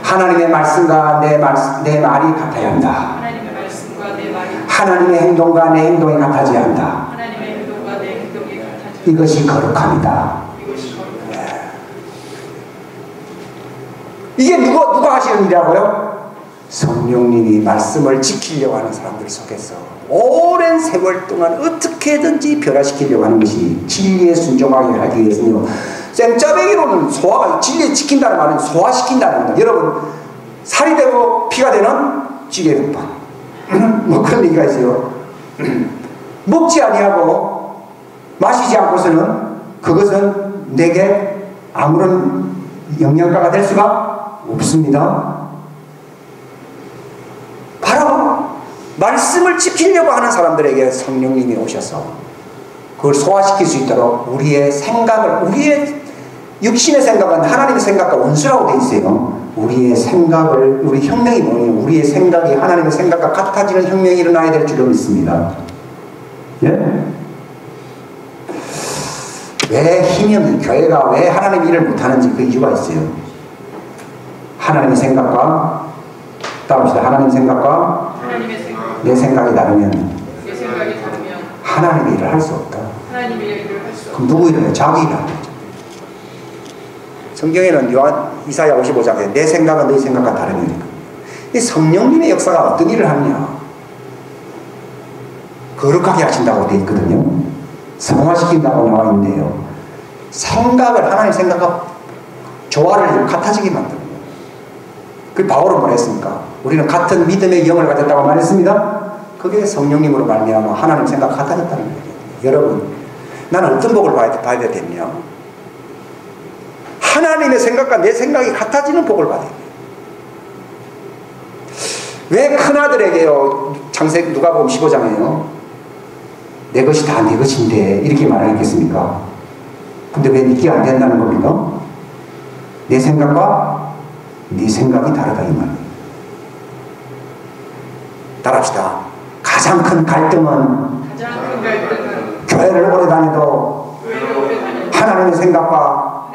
하나님의 말씀과 내 말이 같아야 한다. 하나님의 행동과 내 행동이 같아져야 한다. 이것이 거룩합니다. 이게 누가 하시는 일이라고요? 성령님이 말씀을 지키려고 하는 사람들 속에서 오랜 세월 동안 어떻게든지 변화시키려고 하는 것이 진리에 순종하게 하기 위해서요. 생짜배기로는 진리에 지킨다는 말은 소화시킨다는 겁니다. 여러분, 살이 되고 피가 되는 찌개국밥 뭐 그런 얘기가 있어요. 먹지 아니하고 마시지 않고서는 그것은 내게 아무런 영양가가 될 수가 없습니다. 바로 말씀을 지키려고 하는 사람들에게 성령님이 오셔서 그걸 소화시킬 수 있도록 우리의 생각을, 우리의 육신의 생각은 하나님의 생각과 원수라고 되어 있어요. 우리의 생각을, 우리 혁명이 뭐예요? 우리의 생각이 하나님의 생각과 같아지는 혁명이 일어나야 될 줄로 믿습니다. 예? 왜 힘이 없는 교회가 왜 하나님 일을 못하는지 그 이유가 있어요. 하나님의 생각과 따라합시다. 하나님 생각과 하나님의 생각, 내 생각이 다르면 내 생각이 다르면 하나님의 일을 할 수 없다. 하나님의 일을 할 수 없다. 그럼 누구 일을 해? 자기 일을 하는 거죠. 성경에는 이사야 55장에 내 생각은 너희 생각과 다르면 이 성령님의 역사가 어떤 일을 하느냐, 거룩하게 하신다고 되어 있거든요. 성화시킨다고 나와 있는데요, 생각을 하나님 생각과 조화를 같아지게 만듭니다. 그 바울은 뭐랬습니까? 우리는 같은 믿음의 영을 가졌다고 말했습니다. 그게 성령님으로 말미암아 하나님 생각 같아졌다는 거예요. 여러분, 나는 어떤 복을 봐야 되냐? 하나님의 생각과 내 생각이 같아지는 복을 받아야 돼요. 왜 큰아들에게요, 창세기 누가복음 15장에요, 내 것이 다 내 것인데 이렇게 말하겠습니까? 근데 왜 믿기 안 된다는 겁니까? 내 생각과 네 생각이 다르다 이 말이에요. 따라합시다. 가장 큰 갈등은 교회를 오래 다녀도 하나님의 생각과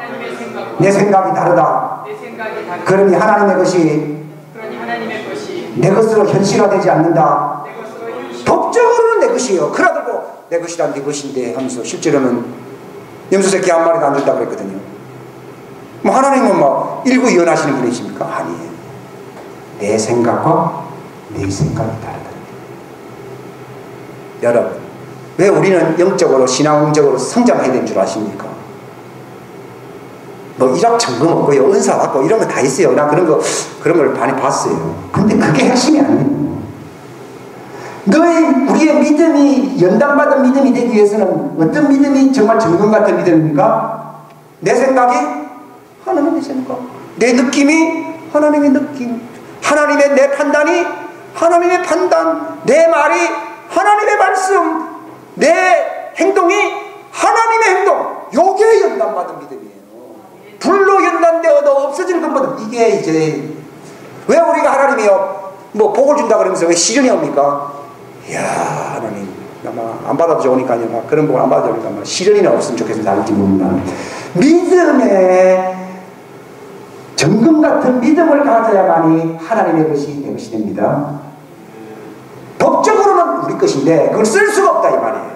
내 생각이 다르다. 그러니 하나님의 것이 내 것으로 현실화되지 않는다. 법적으로는 내 것이에요. 그러고 내 것이다 네 것인데 하면서 실제로는 염소새끼 한 마리도 안 준다고 그랬거든요. 뭐 하나님은 뭐 일구이연하시는 분이십니까? 아니에요. 내 생각과 네 생각이 다르다. 여러분, 왜 우리는 영적으로 신앙적으로 성장해야 되는 줄 아십니까? 뭐 일확천금 없고요, 은사 받고 이런 거 다 있어요. 나 그런 걸 많이 봤어요. 근데 그게 핵심이 아니에요. 우리의 믿음이 연단받은 믿음이 되기 위해서는 어떤 믿음이 정말 정금 같은 믿음입니까? 내 생각이 하나님의 생각, 내 느낌이 하나님의 느낌, 하나님의 내 판단이 하나님의 판단, 내 말이 하나님의 말씀, 내 행동이 하나님의 행동. 요게 연단받은 믿음이에요. 불로 연단되어도 없어질 것보다 이게 이제 왜 우리가 하나님이요 뭐 복을 준다 그러면서 왜 시련이 옵니까? 이야, 하나님 아마 안 받아도 좋으니까요, 막 그런 복을 안 받아도 좋으니까 막 시련이나 없으면 좋겠어서 나를지 모릅니다. 믿음의 정금 같은 믿음을 가져야만이 하나님의 것이 내 것이 됩니다. 법적으로는 우리 것인데 그걸 쓸 수가 없다 이 말이에요.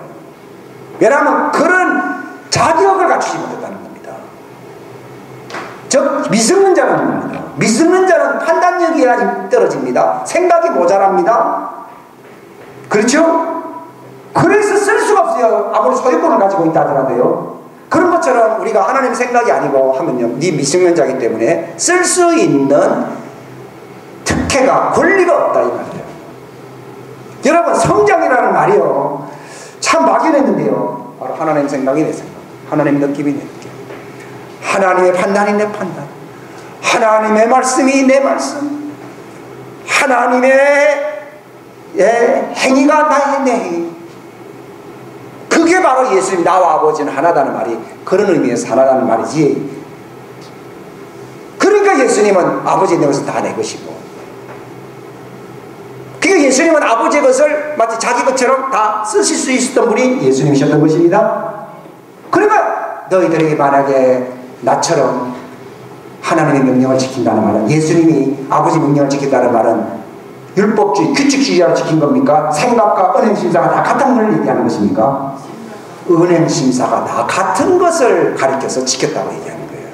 왜냐하면 그런 자격을 갖추지 못했다는 겁니다. 즉 미성는 자는 겁니다. 미성는 자는 판단력이 떨어집니다. 생각이 모자랍니다. 그렇죠? 그래서 쓸 수가 없어요. 아무리 소유권을 가지고 있다 하더라도요. 그런 것처럼 우리가 하나님 생각이 아니고 하면요, 네 미성년자이기 때문에 쓸 수 있는 특혜가 권리가 없다 이 말이에요. 여러분, 성장이라는 말이요 참 막연했는데요, 바로 하나님 생각이 내 생각, 하나님 느낌이 내 느낌, 하나님의 판단이 내 판단, 하나님의 말씀이 내 말씀, 하나님의 행위가 나의 내 행위. 그게 바로 예수님, 나와 아버지는 하나다는 말이 그런 의미에서 하나다는 말이지. 그러니까 예수님은 아버지의 것은 다 내 것이고, 그러니까 예수님은 아버지의 것을 마치 자기 것처럼 다 쓰실 수 있었던 분이 예수님이셨던 것입니다. 그러니까 너희들에게 만약에 나처럼 하나님의 명령을 지킨다는 말은, 예수님이 아버지 명령을 지킨다는 말은 율법주의, 규칙주의자로 지킨 겁니까? 생각과 은행심사가 다 같은 걸 얘기하는 것입니까? 은행심사가 다 같은 것을 가리켜서 지켰다고 얘기하는 거예요.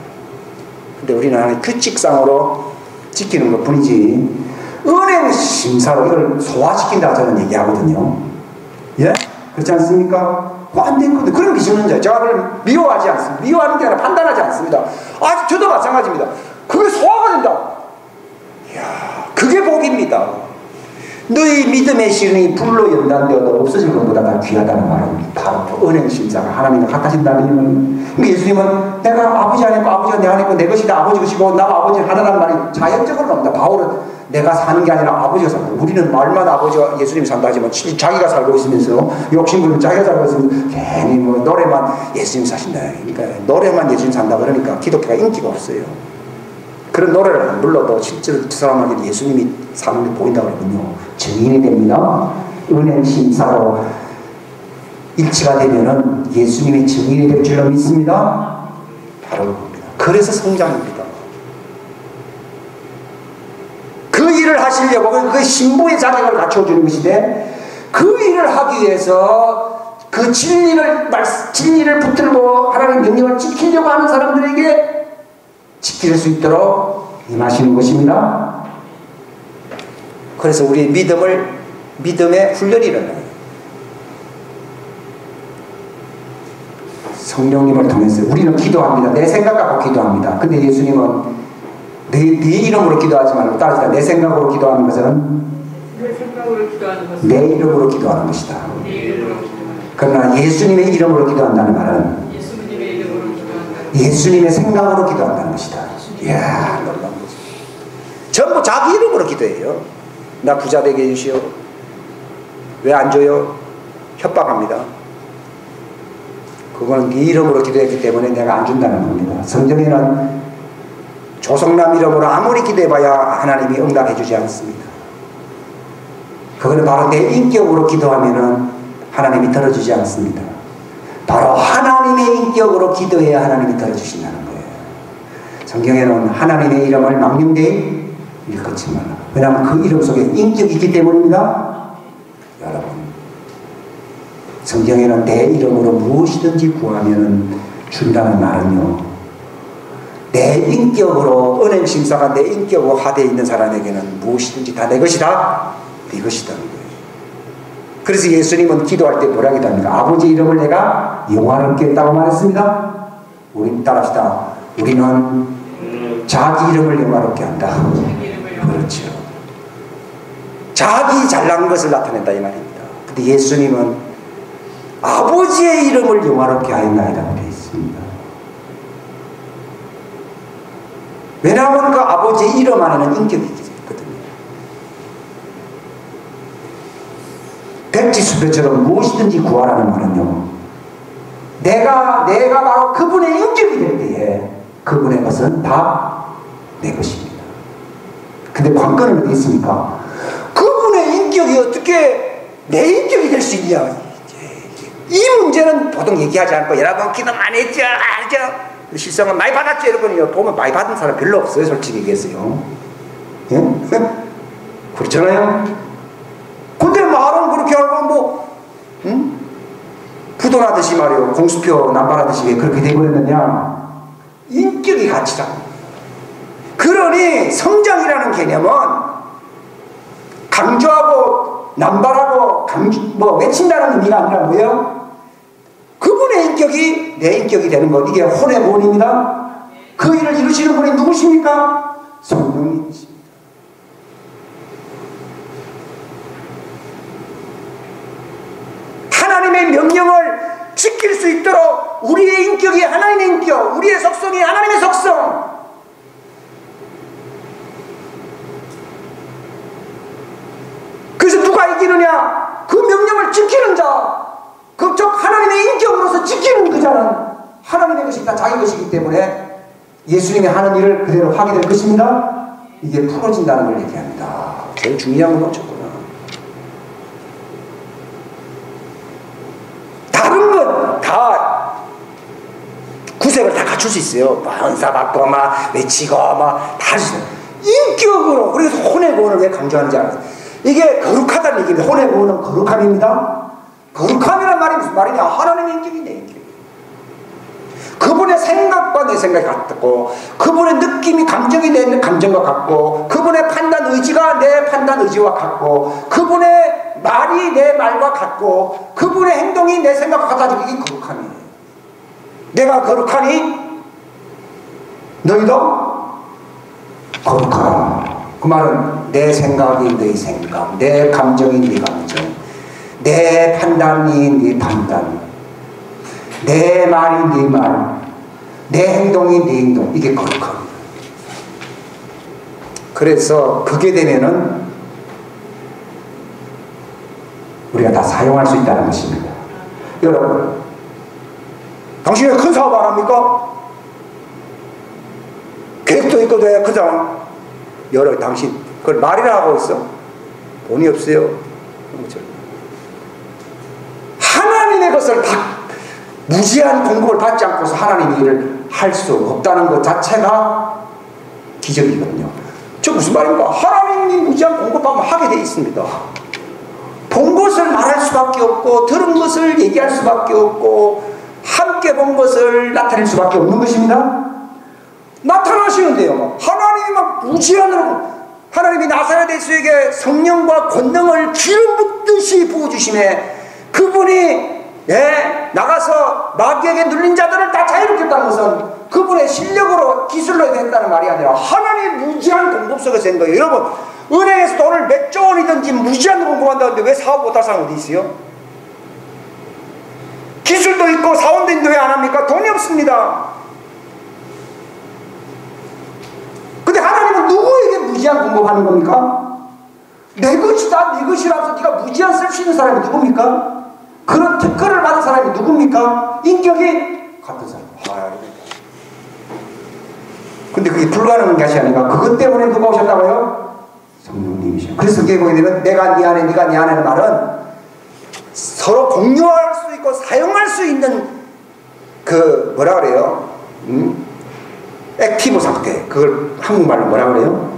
근데 우리는 규칙상으로 지키는 것 뿐이지 은행심사로 이걸 소화시킨다 저는 얘기하거든요. 예? 그렇지 않습니까? 그거 안 됐거든요. 그런 미성년자, 제가 그걸 미워하지 않습니다. 미워하는 게 아니라 판단하지 않습니다. 저도 마찬가지입니다. 그게 소화가 된다. 이야, 그게 복입니다. 너희 믿음의 실현이 불로 연단되어도 없어질 것보다 더 귀하다는 말은 바로 은행심사가 하나님과 같아진다는 의미는, 예수님은 내가 아버지 안에 있고 아버지가 내 안에 있고 내 것이 다 아버지 것이고 나와 아버지는 하나라는 말이 자연적으로 나옵니다. 바울은 내가 사는 게 아니라 아버지가 살고, 우리는 말만 아버지가 예수님이 산다 하지만 자기가 살고 있으면서 욕심부리면 자기가 살고 있으면서 괜히 뭐 노래만 예수님 사신다, 그러니까 노래만 예수님 산다 그러니까 기독교가 인기가 없어요. 그런 노래를 안 불러도 실제로 그 사람에게 예수님이 사는 게 보인다고 그러거든요. 증인이 됩니다. 은행심사로 일치가 되면은 예수님의 증인이 될 줄로 믿습니다. 바로 그겁니다. 그래서 성장입니다. 그 일을 하시려고 그 신부의 자격을 갖춰주는 것인데, 그 일을 하기 위해서 그 진리를 붙들고 하나님의 명령을 지키려고 하는 사람들에게 지킬 수 있도록 임하시는 것입니다. 그래서 우리의 믿음의 훈련이 일어나요. 성령님을 통해서 우리는 기도합니다. 내 생각 갖고 기도합니다. 근데 예수님은 네 이름으로 기도하지 말고 따라서 내 생각으로 기도하는 것은 내 생각으로 기도하는 것은 내 이름으로 기도하는 것이다. 내 이름으로 기도하는 그러나 예수님의 이름으로 기도한다는 말은 예수님의 이름으로 기도한다. 예수님의 생각으로 기도한다는 것이다. 이야, 놀라운 거죠. 전부 자기 이름으로 기도해요. 나 부자 되게 해주시오. 왜 안 줘요? 협박합니다. 그거는 네 이름으로 기도했기 때문에 내가 안 준다는 겁니다. 성경에는 조성남 이름으로 아무리 기도해봐야 하나님이 응답해 주지 않습니다. 그거는 바로 내 인격으로 기도하면은 하나님이 들어주지 않습니다. 바로 하나님의 인격으로 기도해야 하나님이 들어주신다는 거예요. 성경에는 하나님의 이름을 망령되이 일컫지만, 왜냐하면 그 이름 속에 인격이 있기 때문입니다. 여러분, 성경에는 내 이름으로 무엇이든지 구하면 준다는 말은요, 내 인격으로, 은행 심사가 내 인격으로 하되어 있는 사람에게는 무엇이든지 다 내 것이다, 네 것이다는 거예요. 그래서 예수님은 기도할 때 뭐라고 합니까? 아버지 이름을 내가 영화롭게 했다고 말했습니다. 우리 따라합시다. 우리는 자기 이름을 영화롭게 한다. 그렇죠. 자기 잘난 것을 나타낸다 이 말입니다. 근데 예수님은 아버지의 이름을 영화롭게 하였나이다 되어 있습니다. 왜냐하면 그 아버지의 이름 안에는 인격이 있거든요. 백지수표처럼 무엇이든지 구하라는 말은요, 내가 바로 그분의 인격이 될 때에 그분의 것은 다 내 것입니다. 근데 관건은 어디 있습니까? 그분의 인격이 어떻게 내 인격이 될 수 있냐, 이 문제는 보통 얘기하지 않고, 여러분 기도 많이 했죠, 알죠? 실성은 많이 받았죠, 여러분요. 보면 많이 받은 사람 별로 없어요, 솔직히 얘기해서요. 예? 그렇잖아요. 근데 말은 그렇게 하고 부도나듯이 말이요, 공수표 남발하듯이 왜 그렇게 돼버렸느냐? 인격이 가치다. 그러니 성장이라는 개념은 강조하고 남발하고 외친다는 의미가 아니라 뭐예요? 그분의 인격이 내 인격이 되는 것, 이게 혼의 본입니다. 그 일을 이루시는 분이 누구십니까? 성령님이십니다. 하나님의 명령을 지킬 수 있도록 우리의 인격이 하나님의 인격, 우리의 속성이 하나님의 속성, 그래서 누가 이기느냐? 그 명령을 지키는 자, 그쪽 하나님의 인격으로서 지키는 그 자는 하나님의 것이 다 자기 것이기 때문에 예수님이 하는 일을 그대로 하게 될 것입니다. 이게 풀어진다는 걸 얘기합니다. 제일 중요한 건 놓쳤구나. 다른 건 다 구색을 다 갖출 수 있어요. 은사 받고 외치고 다 할 수 있어요. 인격으로. 그래서 혼의 구원을 왜 강조하는지 알아요? 이게 거룩하다는 얘기입니다. 혼의 구원은 거룩함입니다. 거룩함이란 말이 무슨 말이냐? 하나님의 인격이 내 인격. 그분의 생각과 내 생각이 같고, 그분의 느낌이 감정이 내 감정과 같고, 그분의 판단 의지가 내 판단 의지와 같고, 그분의 말이 내 말과 같고, 그분의 행동이 내 생각과 같아지고, 이게 거룩함이에요. 내가 거룩하니 너희도 거룩하라. 그 말은 내 생각이 네 생각, 내 감정이 네 감정, 내 판단이 네 판단, 내 말이 네 말, 내 행동이 네 행동, 이게 거룩합니다. 그래서 그게 되면은 우리가 다 사용할 수 있다는 것입니다. 여러분, 당신이 큰 사업 안 합니까? 계획도 있거든. 그냥 여러 당신 그걸 말이라 하고 있어. 돈이 없어요. 하나님의 것을 무제한 공급을 받지 않고서 하나님이 일을 할 수 없다는 것 자체가 기적이거든요. 저 무슨 말입니까? 하나님이 무제한 공급하면 하게 돼 있습니다. 본 것을 말할 수밖에 없고 들은 것을 얘기할 수밖에 없고 함께 본 것을 나타낼 수밖에 없는 것입니다. 나타나시는데요. 하나님이 막 무제한으로 하나님이 나사렛 예수에게 성령과 권능을 기름 붓듯이 부어주심에 그분이 나가서 마귀에게 눌린 자들을 다 자유롭게 했다는 것은 그분의 실력으로 기술로 됐다는 말이 아니라 하나님의 무제한 공급 속에서 된 거예요. 여러분 은행에서 돈을 몇 조 원이든지 무제한으로 공급한다는데 왜 사업 못할 사람 어디 있어요? 기술도 있고 사원도 있는데 왜 안 합니까? 돈이 없습니다. 근데 하나님은 누구에게 무제한 공급하는 겁니까? 내 것이다 네 것이라서 네가 무제한 쓸 수 있는 사람이 누굽니까? 그런 특권을 받은 사람이 누굽니까? 인격이 같은 사람. 근데 그게 불가능한 것이 아니라 그것 때문에 누가 오셨다고요? 성령님이셔. 그래서 그게 보게 되면 내가 네 안에 네가 네 안에는 말은 서로 공유할 수 있고 사용할 수 있는 그 뭐라 그래요? 액티브 상태. 그걸 한국말로 뭐라 그래요?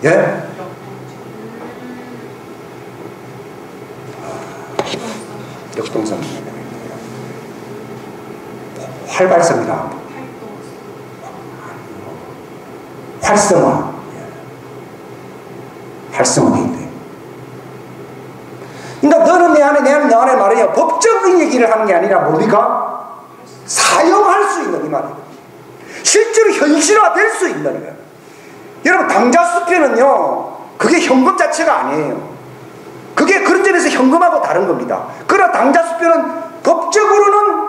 예? 역동성. 활발성이라. 활성화. 활성화되어 있대. 그러니까 너는 내 안에 내 안에 너 안에 말이에요. 법적인 얘기를 하는 게 아니라 뭡니까? 사용할 수 있는 이 말이에요. 실제로 현실화될 수 있는 거예요. 여러분 당자수표는요 그게 현금 자체가 아니에요. 그게 그런 점에서 현금하고 다른 겁니다. 그러나 당자수표는 법적으로는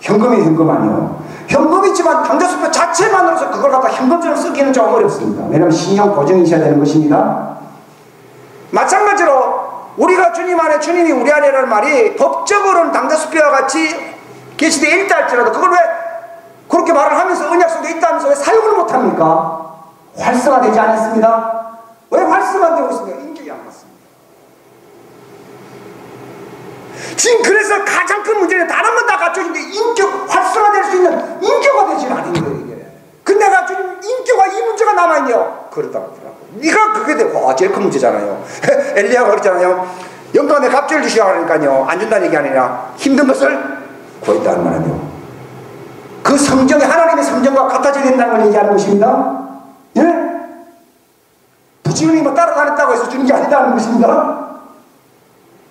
현금이 현금 아니에요. 현금이지만 당자수표 자체만으로서 그걸 갖다 현금처럼 쓰기는 좀 어렵습니다. 왜냐하면 신용 보증이 있어야 되는 것입니다. 마찬가지로 우리가 주님 안에 주님이 우리 안에라는 말이 법적으로는 당자수표와 같이 계시되어 있다 할지라도 그걸 왜 그렇게 말을 하면서 언약 속에 있다면서 왜 사용을 못합니까? 활성화되지 않았습니다. 왜 활성화되고 있습니까? 인격이 안 맞습니다. 지금 그래서 가장 큰 문제는 다른 건 다 갖춰진데 인격 활성화될 수 있는 인격화 되지는 않은 거예요 이게. 근데 내가 지금 인격화 이 문제가 남아있네요. 그렇다고 하더라고. 네가 그게 되고 제일 큰 문제잖아요. 엘리야가 그랬잖아요. 영광의 갑절을 주시라 하니까요 안 준다는 얘기 아니라 힘든 것을 구했다는 말이에요. 그 성정이 하나님의 성정과 같아져야 된다는 걸 얘기하는 것입니다. 예? 부지런히 뭐 따라다녔다고 해서 주는 게 아니다는 것입니다.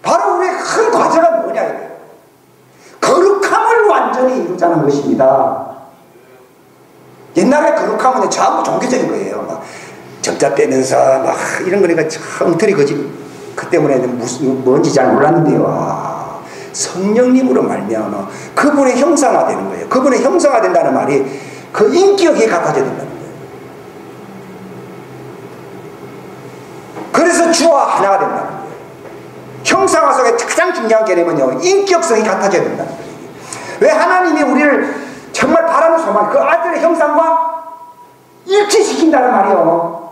바로 우리의 큰 과제가 뭐냐 이거예요. 거룩함을 완전히 이루자는 것입니다. 옛날에 거룩함은 전부 종교적인 거예요. 막 점자 떼면서 막 이런 거니까 참 엉터리 거지. 그 때문에 무슨 뭔지 잘 몰랐는데요. 성령님으로 말미암아 그분의 형상화되는 거예요. 그분의 형상화된다는 말이 그 인격이 같아져야 된다는 거예요. 그래서 주와 하나가 된다는 거예요. 형상화 속에 가장 중요한 개념은요 인격성이 같아져야 된다는 거예요. 왜 하나님이 우리를 정말 바라는 소망 그 아들의 형상과 일치시킨다는 말이요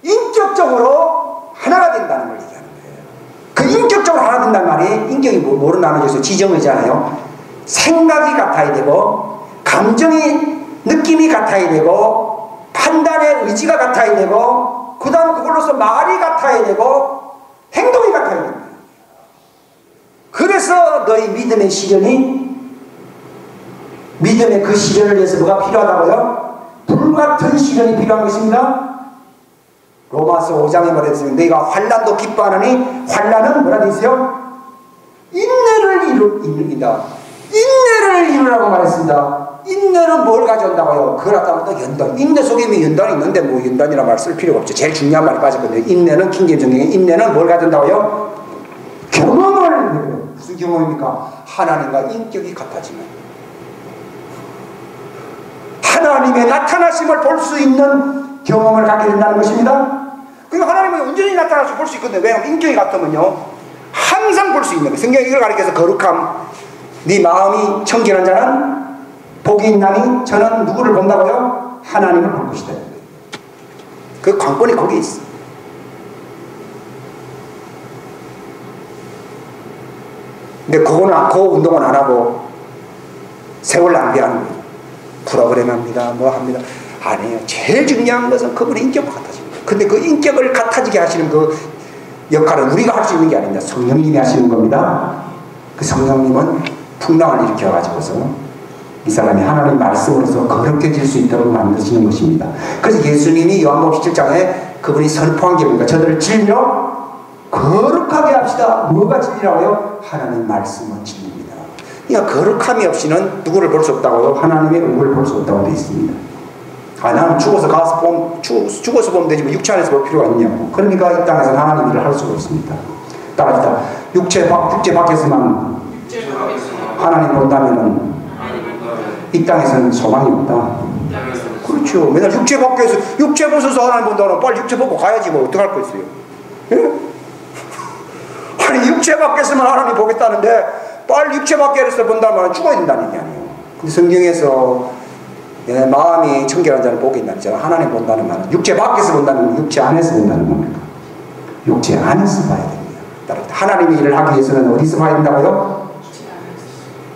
인격적으로 하나가 된다는 걸 얘기하는 거예요. 그 인격적으로 하나 된다는 말이 인격이 뭐로 나눠져서 지정이잖아요. 생각이 같아야 되고 감정이 느낌이 같아야 되고 판단의 의지가 같아야 되고 그 다음에 그걸로서 말이 같아야 되고 행동이 같아야 됩니다. 그래서 너희 믿음의 시련이 믿음의 그 시련을 위해서 뭐가 필요하다고요? 불같은 시련이 필요한 것입니다. 로마서 5장에 말했으면 너희가 환난도 기뻐하느니 환난은 뭐라 되어 있어요? 인내를 이루이다. 인내를 이루라고 말했습니다. 인내는 뭘 가져온다고요? 그걸 갖다가 또 연단. 인내 속에 이미 연단이 있는데 뭐 연단이라 말 쓸 필요가 없죠. 제일 중요한 말이 빠졌거든요. 인내는 킹제임스 성경에 인내는 뭘 가져온다고요? 경험을. 무슨 경험입니까? 하나님과 인격이 같아지는 하나님의 나타나심을 볼 수 있는 경험을 갖게 된다는 것입니다. 그러니까 하나님은 온전히 나타나서 볼 수 있거든요. 왜냐하면 인격이 같으면요 항상 볼 수 있는 거예요. 성경이 이걸 가리켜서 거룩함 네 마음이 청결한 자는 복이 있나니 저는 누구를 본다고요? 하나님을 볼 것이다. 그 관건이 거기에 있어. 근데 그 운동은 안 하고 세월 낭비하는 거예요. 프로그램 합니다. 뭐 합니다. 안 해요. 제일 중요한 것은 그분의 인격과 같아집니다. 근데 그 인격을 같아지게 하시는 그 역할은 우리가 할 수 있는 게 아닙니다. 성령님이 하시는 겁니다. 그 성령님은 풍랑을 일으켜가지고서 이 사람이 하나님 말씀으로서 거룩해질 수 있도록 만드시는 것입니다. 그래서 예수님이 요한복음 17장에 그분이 선포한 게 뭡니까? 저들을 진리로 거룩하게 합시다. 뭐가 진리라고요? 하나님 말씀은 진리입니다. 그러니까 거룩함이 없이는 누구를 볼 수 없다고요? 하나님의 얼굴을 볼 수 없다고 되어 있습니다. 나는 죽어서 가서 죽어서 보면 되지 뭐 육체 안에서 볼 필요가 있냐고. 그러니까 이 땅에서는 하나님 일을 할 수가 없습니다. 따라합시다. 육체 밖에서만 하나님 본다면은 이 땅에서는 소망이 없다. 그렇죠. 맨날 육체 밖에서 육체 벗어서 하나님 본다면 빨리 육체 벗고 가야지 뭐 어떡할 거 있어요. 예? 아니 육체 밖에서만 하나님 보겠다는데 빨리 육체 밖에서 본다면 죽어야 된다는 게 아니에요. 근데 성경에서 내 마음이 청결한 자를 보게 된다는 자 하나님 본다는 말은 육체 밖에서 본다는 건 육체 안에서 본다는 겁니까? 육체 안에서 봐야 됩니다. 따라서 하나님의 일을 하기 위해서는 어디서 봐야 된다고요?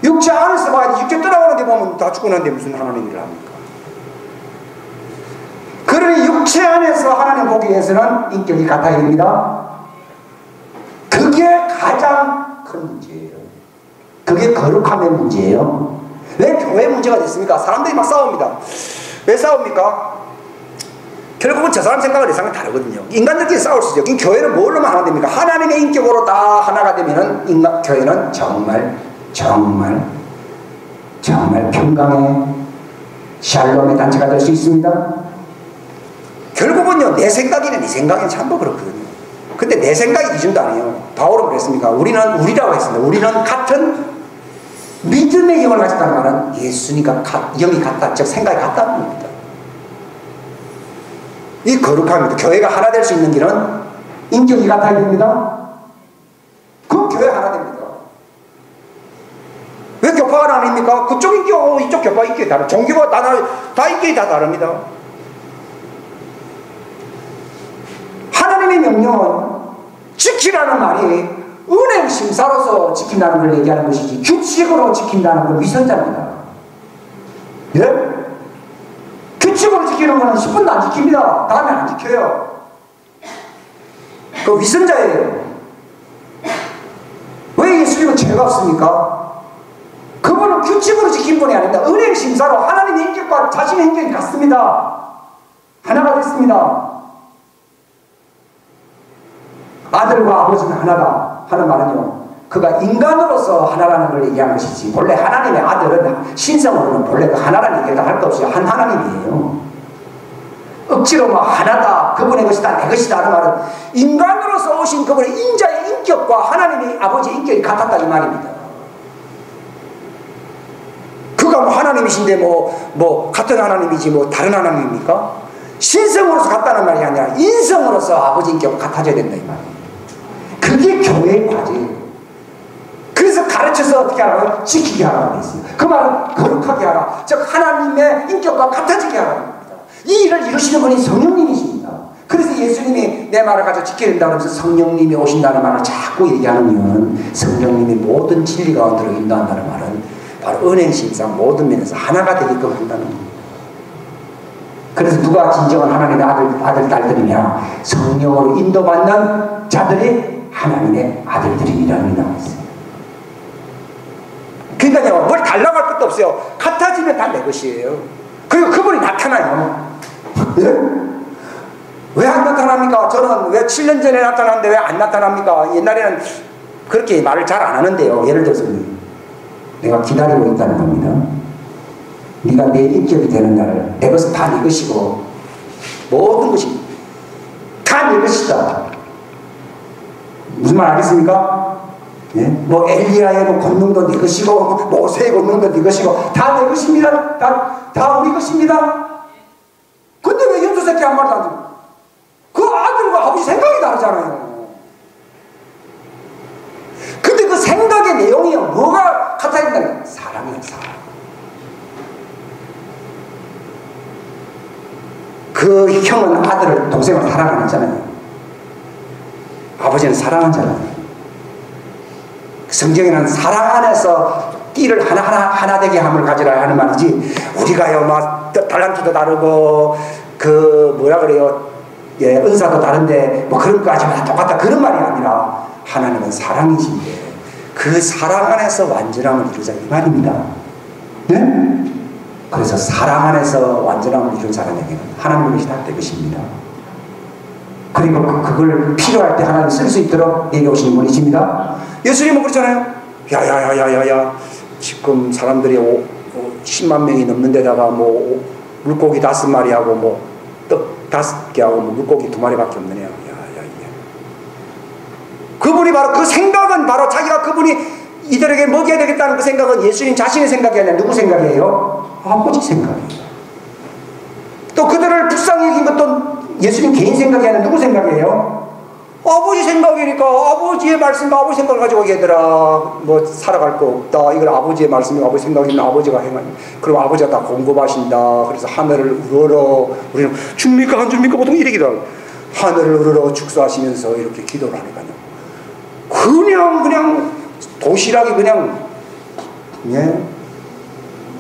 육체 안에서 봐야 돼. 육체 떠나가는데 보면 다 죽고 나는데 무슨 하나님 일을 합니까? 그러니 육체 안에서 하나님 보기 위해서는 인격이 같아야 됩니다. 그게 가장 큰 문제예요. 그게 거룩함의 문제예요. 왜 교회 문제가 됐습니까? 사람들이 막 싸웁니다. 왜 싸웁니까? 결국은 저 사람 생각은 내 생각은 다르거든요. 인간들끼리 싸울 수 있어요. 교회는 뭘로만 하나 됩니까? 하나님의 인격으로 다 하나가 되면은 교회는 정말 평강의 샬롬의 단체가 될 수 있습니다. 결국은요, 내 생각이네, 네 생각은 전부 그렇거든요. 근데 내 생각이 기준도 아니에요. 바울은 그랬습니까? 우리라고 했습니다. 우리는 같은 믿음의 영을 가졌다는 말은 예수님과 영이 같다, 즉 생각이 같다는 겁니다. 이 거룩합니다. 교회가 하나 될 수 있는 길은 인격이 같아야 됩니다. 그 교회 하나 됩니다. 왜 교파가 나뉩니까? 그쪽 인격, 이쪽 교파 인격이 다릅니다. 종교가 다 인격이 다 다릅니다. 하나님의 명령은 지키라는 말이 은행 심사로서 지킨다는 걸 얘기하는 것이지 규칙으로 지킨다는 건 위선자입니다. 예? 규칙으로 지키는 거는 10분도 안 지킵니다. 다음에 안 지켜요. 그 위선자예요. 왜 예수님은 죄가 없습니까? 그분은 규칙으로 지킨 분이 아닙니다. 은행 심사로 하나님의 인격과 자신의 인격이 같습니다. 하나가 됐습니다. 아들과 아버지는 하나다 하는 말은요, 그가 인간으로서 하나라는 걸 얘기한 것이지 본래 하나님의 아들은 신성으로는 본래 그 하나라는 얘기를 할 거 없이 한 하나님이에요. 억지로 뭐 하나다, 그분의 것이다, 내 것이다 하는 말은 인간으로서 오신 그분의 인자의 인격과 하나님의 아버지의 인격이 같았다 이 말입니다. 그가 뭐 하나님이신데 뭐 같은 하나님이지 뭐 다른 하나님입니까? 신성으로서 같다는 말이 아니라 인성으로서 아버지 인격과 같아져야 된다 이 말이에요. 그게 교회의 과제예요. 그래서 가르쳐서 어떻게 하라고요? 지키게 하라고 되어 있어요. 그 말은 거룩하게 하라. 즉 하나님의 인격과 같아지게 하라는 겁니다. 이 일을 이루시는 분이 성령님이십니다. 그래서 예수님이 내 말을 가지고 지켜야 된다고 하면서 성령님이 오신다는 말을 자꾸 얘기하는 이유는 성령님이 모든 진리 가운데로 인도한다는 말은 바로 은행심상 모든 면에서 하나가 되게끔 한다는 겁니다. 그래서 누가 진정한 하나님의 아들 딸들이냐? 성령으로 인도받는 자들이 하나님의 아들들이라는 나와 있어요. 그러니까요, 뭘 달라고 할 것도 없어요. 같아지면 다 내 것이에요. 그리고 그분이 나타나요. 왜 안 나타납니까? 저는 왜 7년 전에 나타났는데 왜 안 나타납니까? 옛날에는 그렇게 말을 잘 안 하는데요. 예를 들어서 내가 기다리고 있다는 겁니다. 네가 내 인격이 되는 날 내 것은 다 네 것이고 모든 것이 다 네 것이다. 무슨 말 알겠습니까? 예? 뭐 엘리야의 뭐 권능도 네 것이고 모세의 권능도 네 것이고 다 내 것입니다. 다 우리 것입니다. 근데 왜 연소새끼 한 말도 안 듣고? 그 아들과 아버지 생각이 다르잖아요. 근데 그 생각의 내용이요, 뭐가 같아야 된다는 사랑이에요. 사랑. 그 형은 아들을, 동생을 사랑하잖아요. 아버지는 사랑하잖아요. 성경에는 사랑 안에서 띠를 하나 되게 함을 가지라 하는 말이지, 우리가요 막 달란트도 다르고 뭐라 그래요, 예, 은사도 다른데 뭐 그런 거까지만 똑같다 그런 말이 아니라 하나님은 사랑이신데 그 사랑 안에서 완전함을 이루자 이 말입니다. 네? 그래서 사랑 안에서 완전함을 이룬 사람에게는 하나님의 것이 다 될 것입니다. 그리고 그걸 필요할 때 하나님 쓸 수 있도록 내게 오시는 분이십니다. 예수님은 그렇잖아요. 야야야야야야, 지금 사람들이 10만 명이 넘는 데다가 뭐 물고기 5마리하고 뭐 떡 5개하고 뭐 물고기 2마리밖에 없느냐. 야야, 그분이 바로 그 생각은 바로 자기가 그분이 이들에게 먹여야 되겠다는 그 생각은 예수님 자신의 생각이 아니라 누구 생각이에요? 아버지 생각이에요. 또 그들을 불쌍히 여긴 것도 예수님 개인 생각이 아니라 누구 생각이에요? 아버지 생각이니까 아버지의 말씀과 아버지 생각을 가지고 얘들아 뭐 살아갈 거 없다. 이걸 아버지의 말씀이고 아버지 생각이면 아버지가 행하니 그럼 아버지가 다 공급하신다. 그래서 하늘을 우러러, 우리는 줍니까 안 줍니까 보통 이래 기도하고 하늘을 우러러 축소하시면서 이렇게 기도를 하니까요. 그냥 도시락이 그냥 예?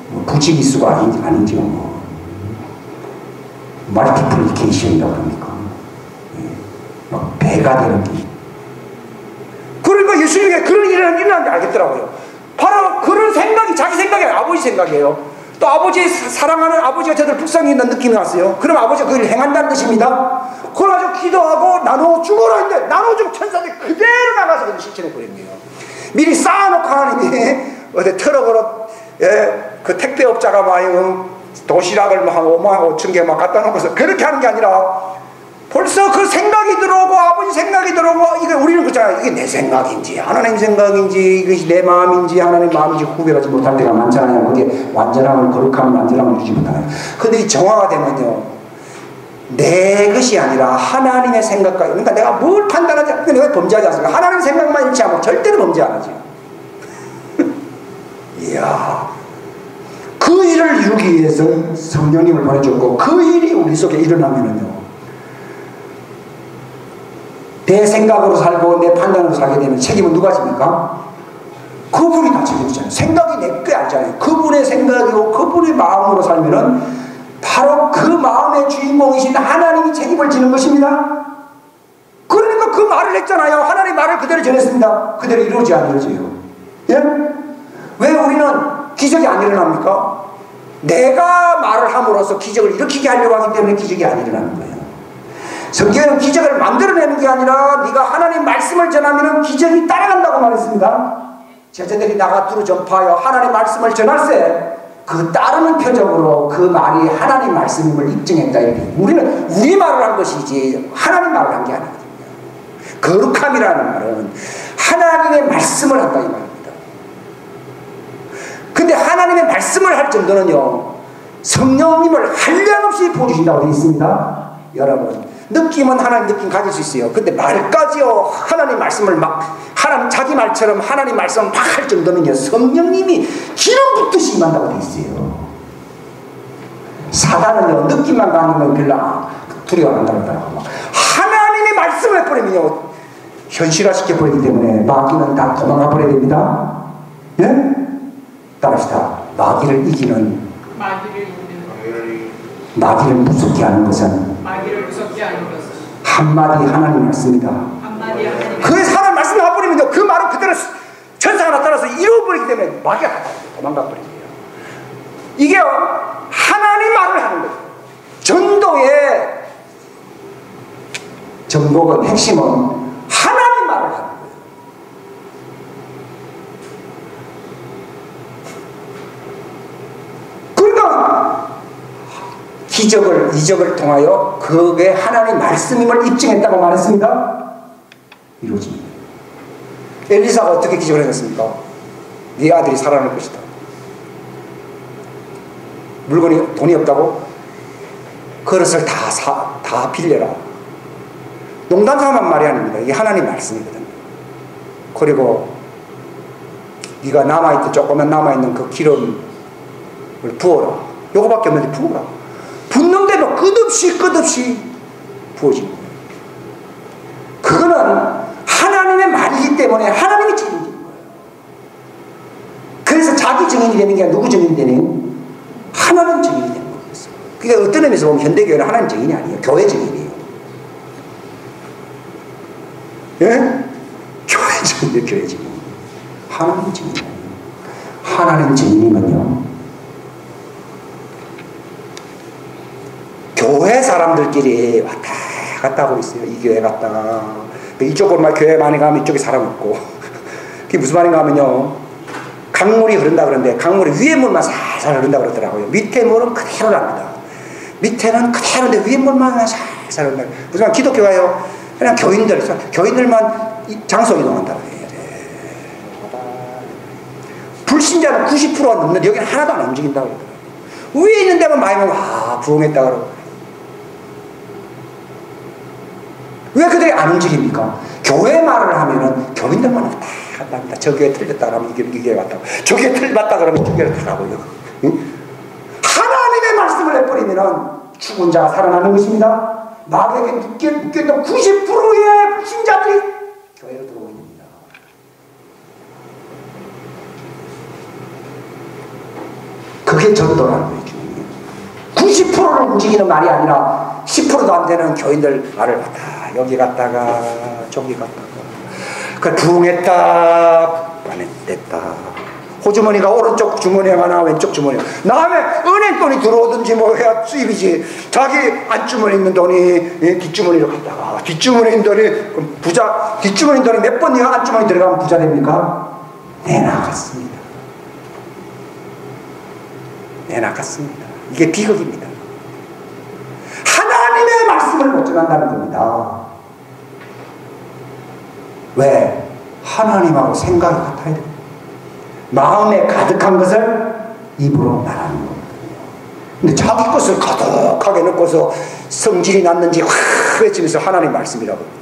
뭐 부지기수가 아니죠. 뭐. 멀티플리케이션이라고 그럽니까? 예. 막 배가 되는 게. 그러니까 예수님이 그런 일을 일어나는지 알겠더라고요. 바로 그런 생각이 자기 생각이 아니라 아버지 생각이에요. 또 아버지 사랑하는 아버지가 저들 불쌍히 있는 느낌이 왔어요. 그럼 아버지가 그걸 행한다는 뜻입니다. 그래가지고 기도하고 나눠 주거라 했는데 나눠준 천사들이 그대로 나가서 그걸 실천해 버린 거예요. 미리 쌓아놓고 하나님이 어디 트럭으로 예, 그 택배업자가 막 도시락을 막 한 5만 5천 개 막 갖다 놓고서 그렇게 하는 게 아니라 벌써 그 생각이 들어오고 아버지 생각이 들어오고 이게 우리는 그렇잖아요. 이게 내 생각인지 하나님 생각인지 이것이 내 마음인지 하나님 마음인지 구별하지 못할 때가 많잖아요. 그게 완전함을 거룩함을 완전함을 주지 못하나요. 근데 이 정화가 되면요 내 것이 아니라 하나님의 생각과 그러니까 내가 뭘 판단하지 내가 범죄하지 않습니까? 하나님의 생각만 일치하면 절대로 범죄 안 하지. 이야, 그 일을 이루기 위해서 성령님을 보내줬고 그 일이 우리 속에 일어나면은요 내 생각으로 살고 내 판단으로 살게 되면 책임은 누가 집니까? 그분이 다 책임지잖아요. 생각이 내 게 아니잖아요. 그분의 생각이고 그분의 마음으로 살면은 바로 그 마음의 주인공이신 하나님이 책임을 지는 것입니다. 그러니까 그 말을 했잖아요. 하나님 말을 그대로 전했습니다. 그대로 이루어지 안 이루어져요. 예? 왜 우리는 기적이 안 일어납니까? 내가 말을 함으로써 기적을 일으키게 하려고 하기 때문에 기적이 안 일어나는 거예요. 성경은 기적을 만들어내는 게 아니라 네가 하나님 말씀을 전하면 기적이 따라간다고 말했습니다. 제자들이 나가 두루 전파하여 하나님 말씀을 전할세 그 따르는 표적으로 그 말이 하나님 말씀임을 입증했다. 우리는 우리 말을 한 것이지 하나님 말을 한 게 아니거든요. 거룩함이라는 말은 하나님의 말씀을 한다 이 말입니다. 근데 하나님의 말씀을 할 정도는요 성령님을 한량없이 부어주신다고 되어 있습니다. 여러분 느낌은 하나님 느낌 가질 수 있어요. 근데 말까지요 하나님 말씀을 막 하나님 자기 말처럼 하나님 말씀을 막 할 정도면요 성령님이 기름 붓듯이 임한다고 되어 있어요. 사단은요 느낌만 가는 건 별로 두려워 안 한다고 하나님의 말씀을 해버리면요 현실화 시켜버리기 때문에 마귀는 다 도망가 버려야 됩니다. 예? 따라합시다. 마귀를 이기는 마귀를 무섭게 하는 것은 한마디 하나님 말씀이다. 그 하나님 말씀 나와버리면 그 말은 그대로 천사가 나타나서 이루어버리기 때문에 마귀가 도망가 버린 거예요. 이게 하나님 말을 하는 거예요. 전도의 전복은 핵심은 하나님 말을 하는 거예요. 그러니까 기적을 이적을 통하여 그게 하나님 말씀임을 입증했다고 말했습니다. 이루어집니다. 엘리사가 어떻게 기적을 해냈습니까? 네 아들이 살아날 것이다. 물건이 돈이 없다고 그릇을 다 빌려라. 농담 삼은 말이 아닙니다. 이게 하나님 말씀이거든요. 그리고 네가 남아있던 조금만 남아있는 그 기름을 부어라. 요거밖에 없는데 부어라. 붓는 대로 끝없이 부어지는 거예요. 그거는 하나님의 말이기 때문에 하나님이 책임지는 거예요. 사람이 증인이 되는 게 아니라 누구 증인이 되네요? 하나님 증인이 되는 거였어요. 그러니까 어떤 의미에서 보면 현대교회는 하나님 증인이 아니에요. 교회 증인이에요. 예? 교회 증인이에요. 교회 증인. 하나님 증인이 아니에요. 하나님 증인이면요, 교회 사람들끼리 왔다 갔다 하고 있어요. 이 교회 갔다가 이쪽으로만 교회 많이 가면 이쪽에 사람 없고 그게 무슨 말인가 하면요, 강물이 흐른다 그러는데 강물이 위에 물만 살살 흐른다 그러더라고요. 밑에 물은 그대로 납니다. 밑에는 그대로인데 위에 물만 살살 흐른다. 무슨 말, 기독교가요 그냥 교인들만 장소 이동한다 그래요. 불신자는 90%가 넘는데 여기는 하나도 안 움직인다고 그러더라고요. 위에 있는 데만 많이 보면 부흥했다 그러고. 왜 그들이 안 움직입니까? 교회 말을 하면은 교인들만 왔다 갔다 합니다. 저 교회 틀렸다 그러면 이 교회 왔다고, 저 교회 틀렸다 그러면 저 교회 가라고요. 응? 하나님의 말씀을 내버리면은 죽은 자가 살아나는 것입니다. 마귀에게 묶여있던 90%의 신자들이 교회로 들어오고 있습니다. 그게 전도라는 거예요. 90%를 움직이는 말이 아니라 10%도 안 되는 교인들 말을 왔다 여기 갔다가 저기 갔다가 그 부흥했다 안 됐다. 호주머니가 오른쪽 주머니에 하나 왼쪽 주머니에 남의 은행돈이 들어오든지 뭐 해야 수입이지. 자기 안주머니에 있는 돈이 뒷주머니로 갔다가 뒷주머니에 있는 돈이 부자, 뒷주머니에 있는 돈이 몇 번 안주머니 들어가면 부자 됩니까? 내 나갔습니다. 내 나갔습니다. 이게 비극입니다. 하나님의 말씀을 못 전한다는 겁니다. 왜? 하나님하고 생각이 같아야 돼요. 마음에 가득한 것을 입으로 말하는 겁니다. 근데 자기 것을 가득하게 넣고서 성질이 났는지 확 외치면서 하나님 말씀이라고 합니다.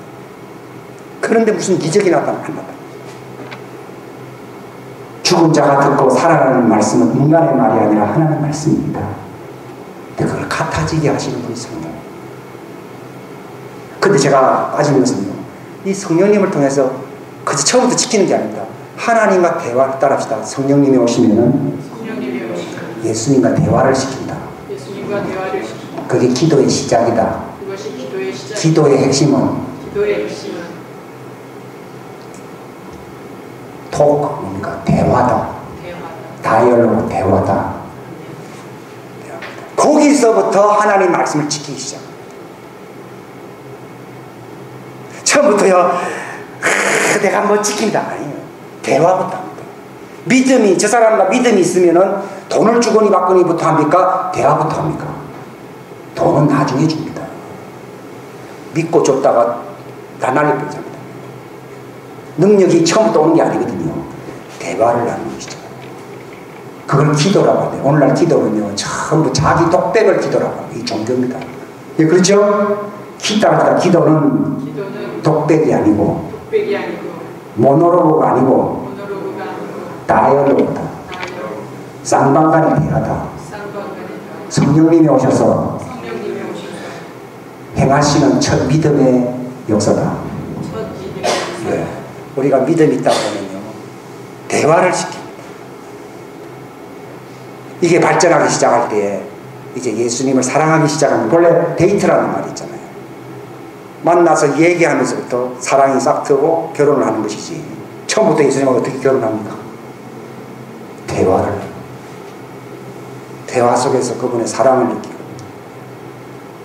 그런데 무슨 기적이 나타나면 안 나타납니다. 죽은 자가 듣고 살아나는 말씀은 인간의 말이 아니라 하나님의 말씀입니다. 근데 그걸 같아지게 하시는 분이 성령. 근데 제가 빠진 것은요, 이 성령님을 통해서 그저 처음부터 지키는 게 아닙니다. 하나님과 대화를 따라합시다. 성령님이 오시면은 예수님과 대화를 시킨다. 예수님과 대화를 시킨다. 그게 기도의 시작이다. 그것이 기도의 시작. 기도의 핵심은 톡, 뭡니까? 대화다. 다이얼로그, 대화다. 거기서부터 하나님 말씀을 지키기 시작합니다. 처음부터요, 내가 뭐 지킨다 아니에요. 대화부터 합니다. 믿음이, 저 사람과 믿음이 있으면은 돈을 주거니 받거니부터 합니까? 대화부터 합니까? 돈은 나중에 줍니다. 믿고 줬다가 다 날려버리잖아요. 능력이 처음부터 오는 게 아니거든요. 대화를 나누는 것이죠. 그걸 기도라고 하네요. 오늘날 기도는요, 전부 자기 독백을 기도라고 합니다. 이 종교입니다. 예, 그렇죠? 기도는 독백이 아니고, 모노로그가 아니고, 다이얼로그다. 쌍방간의 대화다. 성령님이 오셔서 행하시는 첫 믿음의 역사다. 예. 우리가 믿음이 있다고 하면요, 대화를 시킵니다. 이게 발전하기 시작할 때 이제 예수님을 사랑하기 시작하면, 원래 데이트라는 말이 있잖아요. 만나서 얘기하면서부터 사랑이 싹 트고 결혼을 하는 것이지, 처음부터 예수님하고 어떻게 결혼합니까? 대화 속에서 그분의 사랑을 느끼고,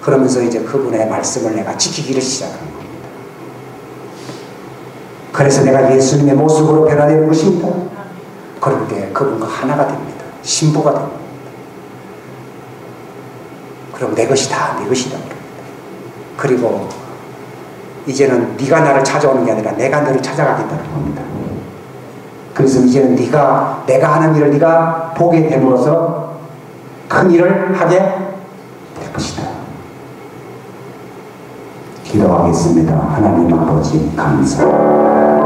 그러면서 이제 그분의 말씀을 내가 지키기를 시작하는 겁니다. 그래서 내가 예수님의 모습으로 변화되는 것입니다. 그럴 때 그분과 하나가 됩니다. 신부가 됩니다. 그럼 내 것이다, 내 것이다. 그리고 이제는 네가 나를 찾아오는 게 아니라 내가 너를 찾아가겠다는 겁니다. 그래서 이제는 내가 하는 일을 네가 보게 됨으로써 큰 일을 하게 될 것이다. 기도하겠습니다. 하나님 아버지 감사합니다.